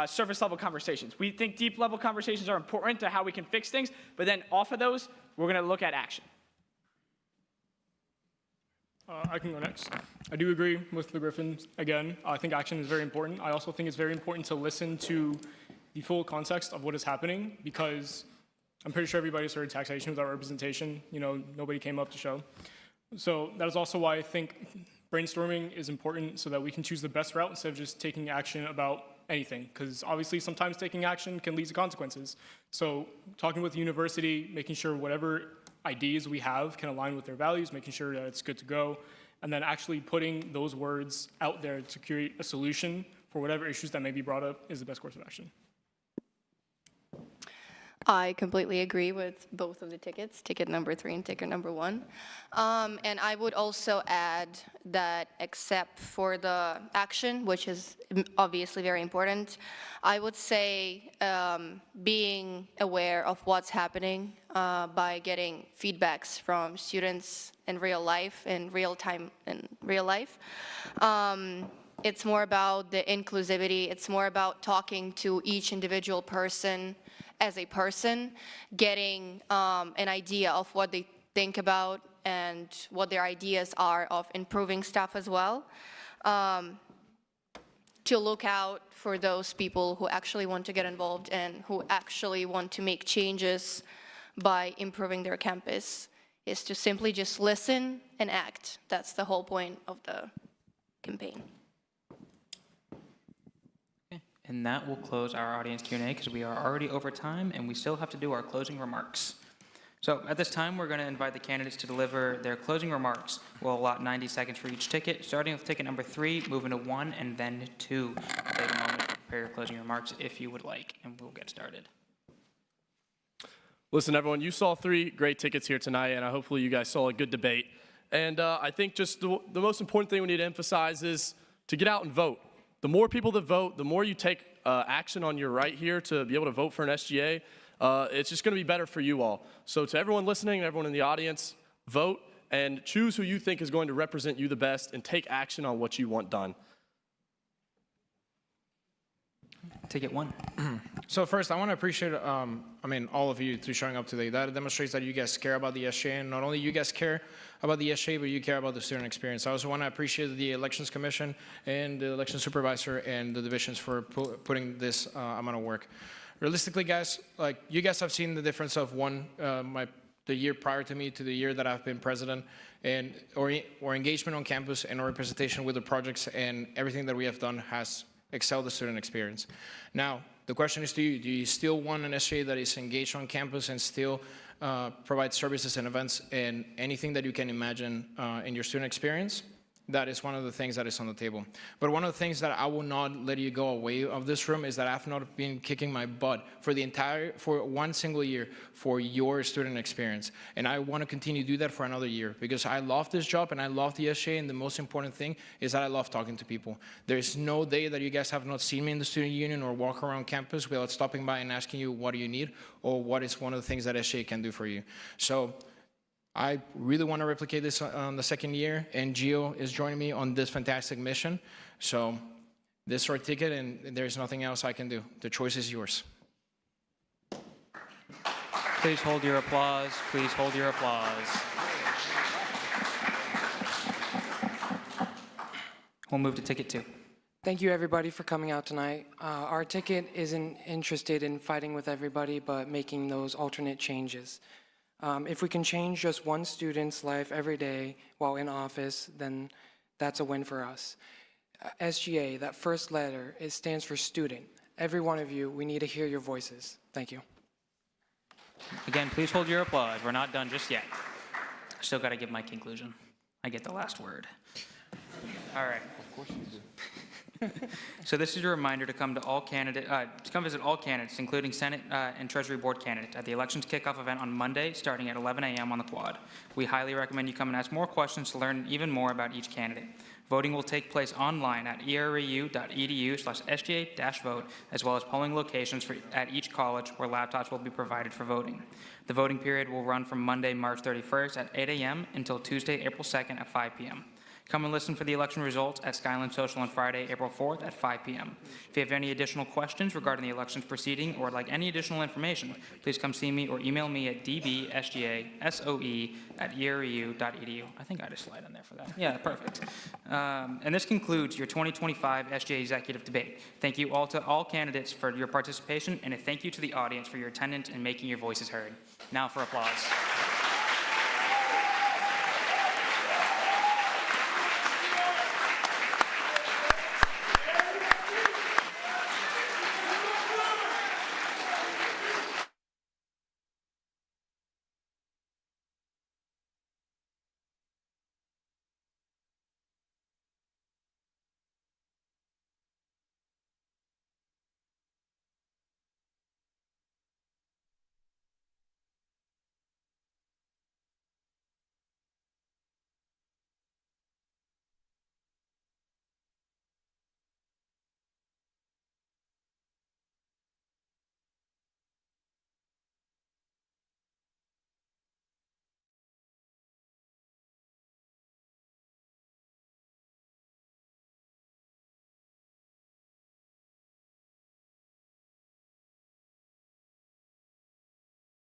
surface level conversations. We think deep level conversations are important to how we can fix things, but then off of those, we're going to look at action. I can go next. I do agree with the Griffins. Again, I think action is very important. I also think it's very important to listen to the full context of what is happening, because I'm pretty sure everybody's heard taxation without representation. You know, nobody came up to show. So that is also why I think brainstorming is important, so that we can choose the best route instead of just taking action about anything, because obviously sometimes taking action can lead to consequences. So talking with the university, making sure whatever ideas we have can align with their values, making sure that it's good to go, and then actually putting those words out there to create a solution for whatever issues that may be brought up is the best course of action. I completely agree with both of the tickets, ticket number 3 and ticket number 1. And I would also add that except for the action, which is obviously very important, I would say being aware of what's happening by getting feedbacks from students in real life, in real time, in real life. It's more about the inclusivity. It's more about talking to each individual person as a person, getting an idea of what they think about and what their ideas are of improving stuff as well. To look out for those people who actually want to get involved and who actually want to make changes by improving their campus, is to simply just listen and act. That's the whole point of the campaign. And that will close our audience Q&A because we are already over time and we still have to do our closing remarks. So at this time, we're going to invite the candidates to deliver their closing remarks. We'll allot 90 seconds for each ticket, starting with ticket number 3, moving to 1, and then 2. Take a moment to prepare your closing remarks if you would like, and we'll get started. Listen, everyone, you saw 3 great tickets here tonight, and hopefully you guys saw a good debate. And I think just the most important thing we need to emphasize is to get out and vote. The more people that vote, the more you take action on your right here to be able to vote for an SGA, it's just going to be better for you all. So to everyone listening and everyone in the audience, vote and choose who you think is going to represent you the best and take action on what you want done. Ticket 1. So first, I want to appreciate, all of you through showing up today. That demonstrates that you guys care about the SGA, and not only you guys care about the SGA, but you care about the student experience. I also want to appreciate the Elections Commission and the election supervisor and the divisions for putting this amount of work. realistically, guys, like you guys have seen the difference of the year prior to me to the year that I've been president, and our engagement on campus and our representation with the projects and everything that we have done has excelled the student experience. Now, the question is to you, do you still want an SGA that is engaged on campus and still provide services and events and anything that you can imagine in your student experience? That is one of the things that is on the table. But one of the things that I will not let you go away of this room is that I've not been kicking my butt for one single year for your student experience. And I want to continue to do that for another year because I love this job and I love the SGA, and the most important thing is that I love talking to people. There's no day that you guys have not seen me in the student union or walk around campus without stopping by and asking you what do you need or what is one of the things that SGA can do for you. So I really want to replicate this on the second year, and Gio is joining me on this fantastic mission. So this is our ticket, and there's nothing else I can do. The choice is yours. Please hold your applause. Please hold your applause. We'll move to ticket 2. Thank you, everybody, for coming out tonight. Our ticket isn't interested in fighting with everybody, but making those alternate changes. If we can change just one student's life every day while in office, then that's a win for us. SGA, that first letter, it stands for student. Every one of you, we need to hear your voices. Thank you. Again, please hold your applause. We're not done just yet. Still got to give my conclusion. I get the last word. All right. Of course you do. So this is a reminder to come visit all candidates, including Senate and Treasury Board candidates, at the elections kickoff event on Monday, starting at 11 a.m. on the quad. We highly recommend you come and ask more questions to learn even more about each candidate. Voting will take place online at erau.edu/sga-vote, as well as polling locations at each college where laptops will be provided for voting. The voting period will run from Monday, March 31st at 8 a.m. until Tuesday, April 2nd at 5 p.m. Come and listen for the election results at Skyline Social on Friday, April 4th at 5 p.m. If you have any additional questions regarding the elections proceeding or would like any additional information, please come see me or email me at dbsgasoe@erau.edu. I think I had a slide on there for that. Yeah, perfect. And this concludes your 2025 SGA Executive Debate. Thank you all to all candidates for your participation, and a thank you to the audience for your attendance and making your voices heard. Now for applause.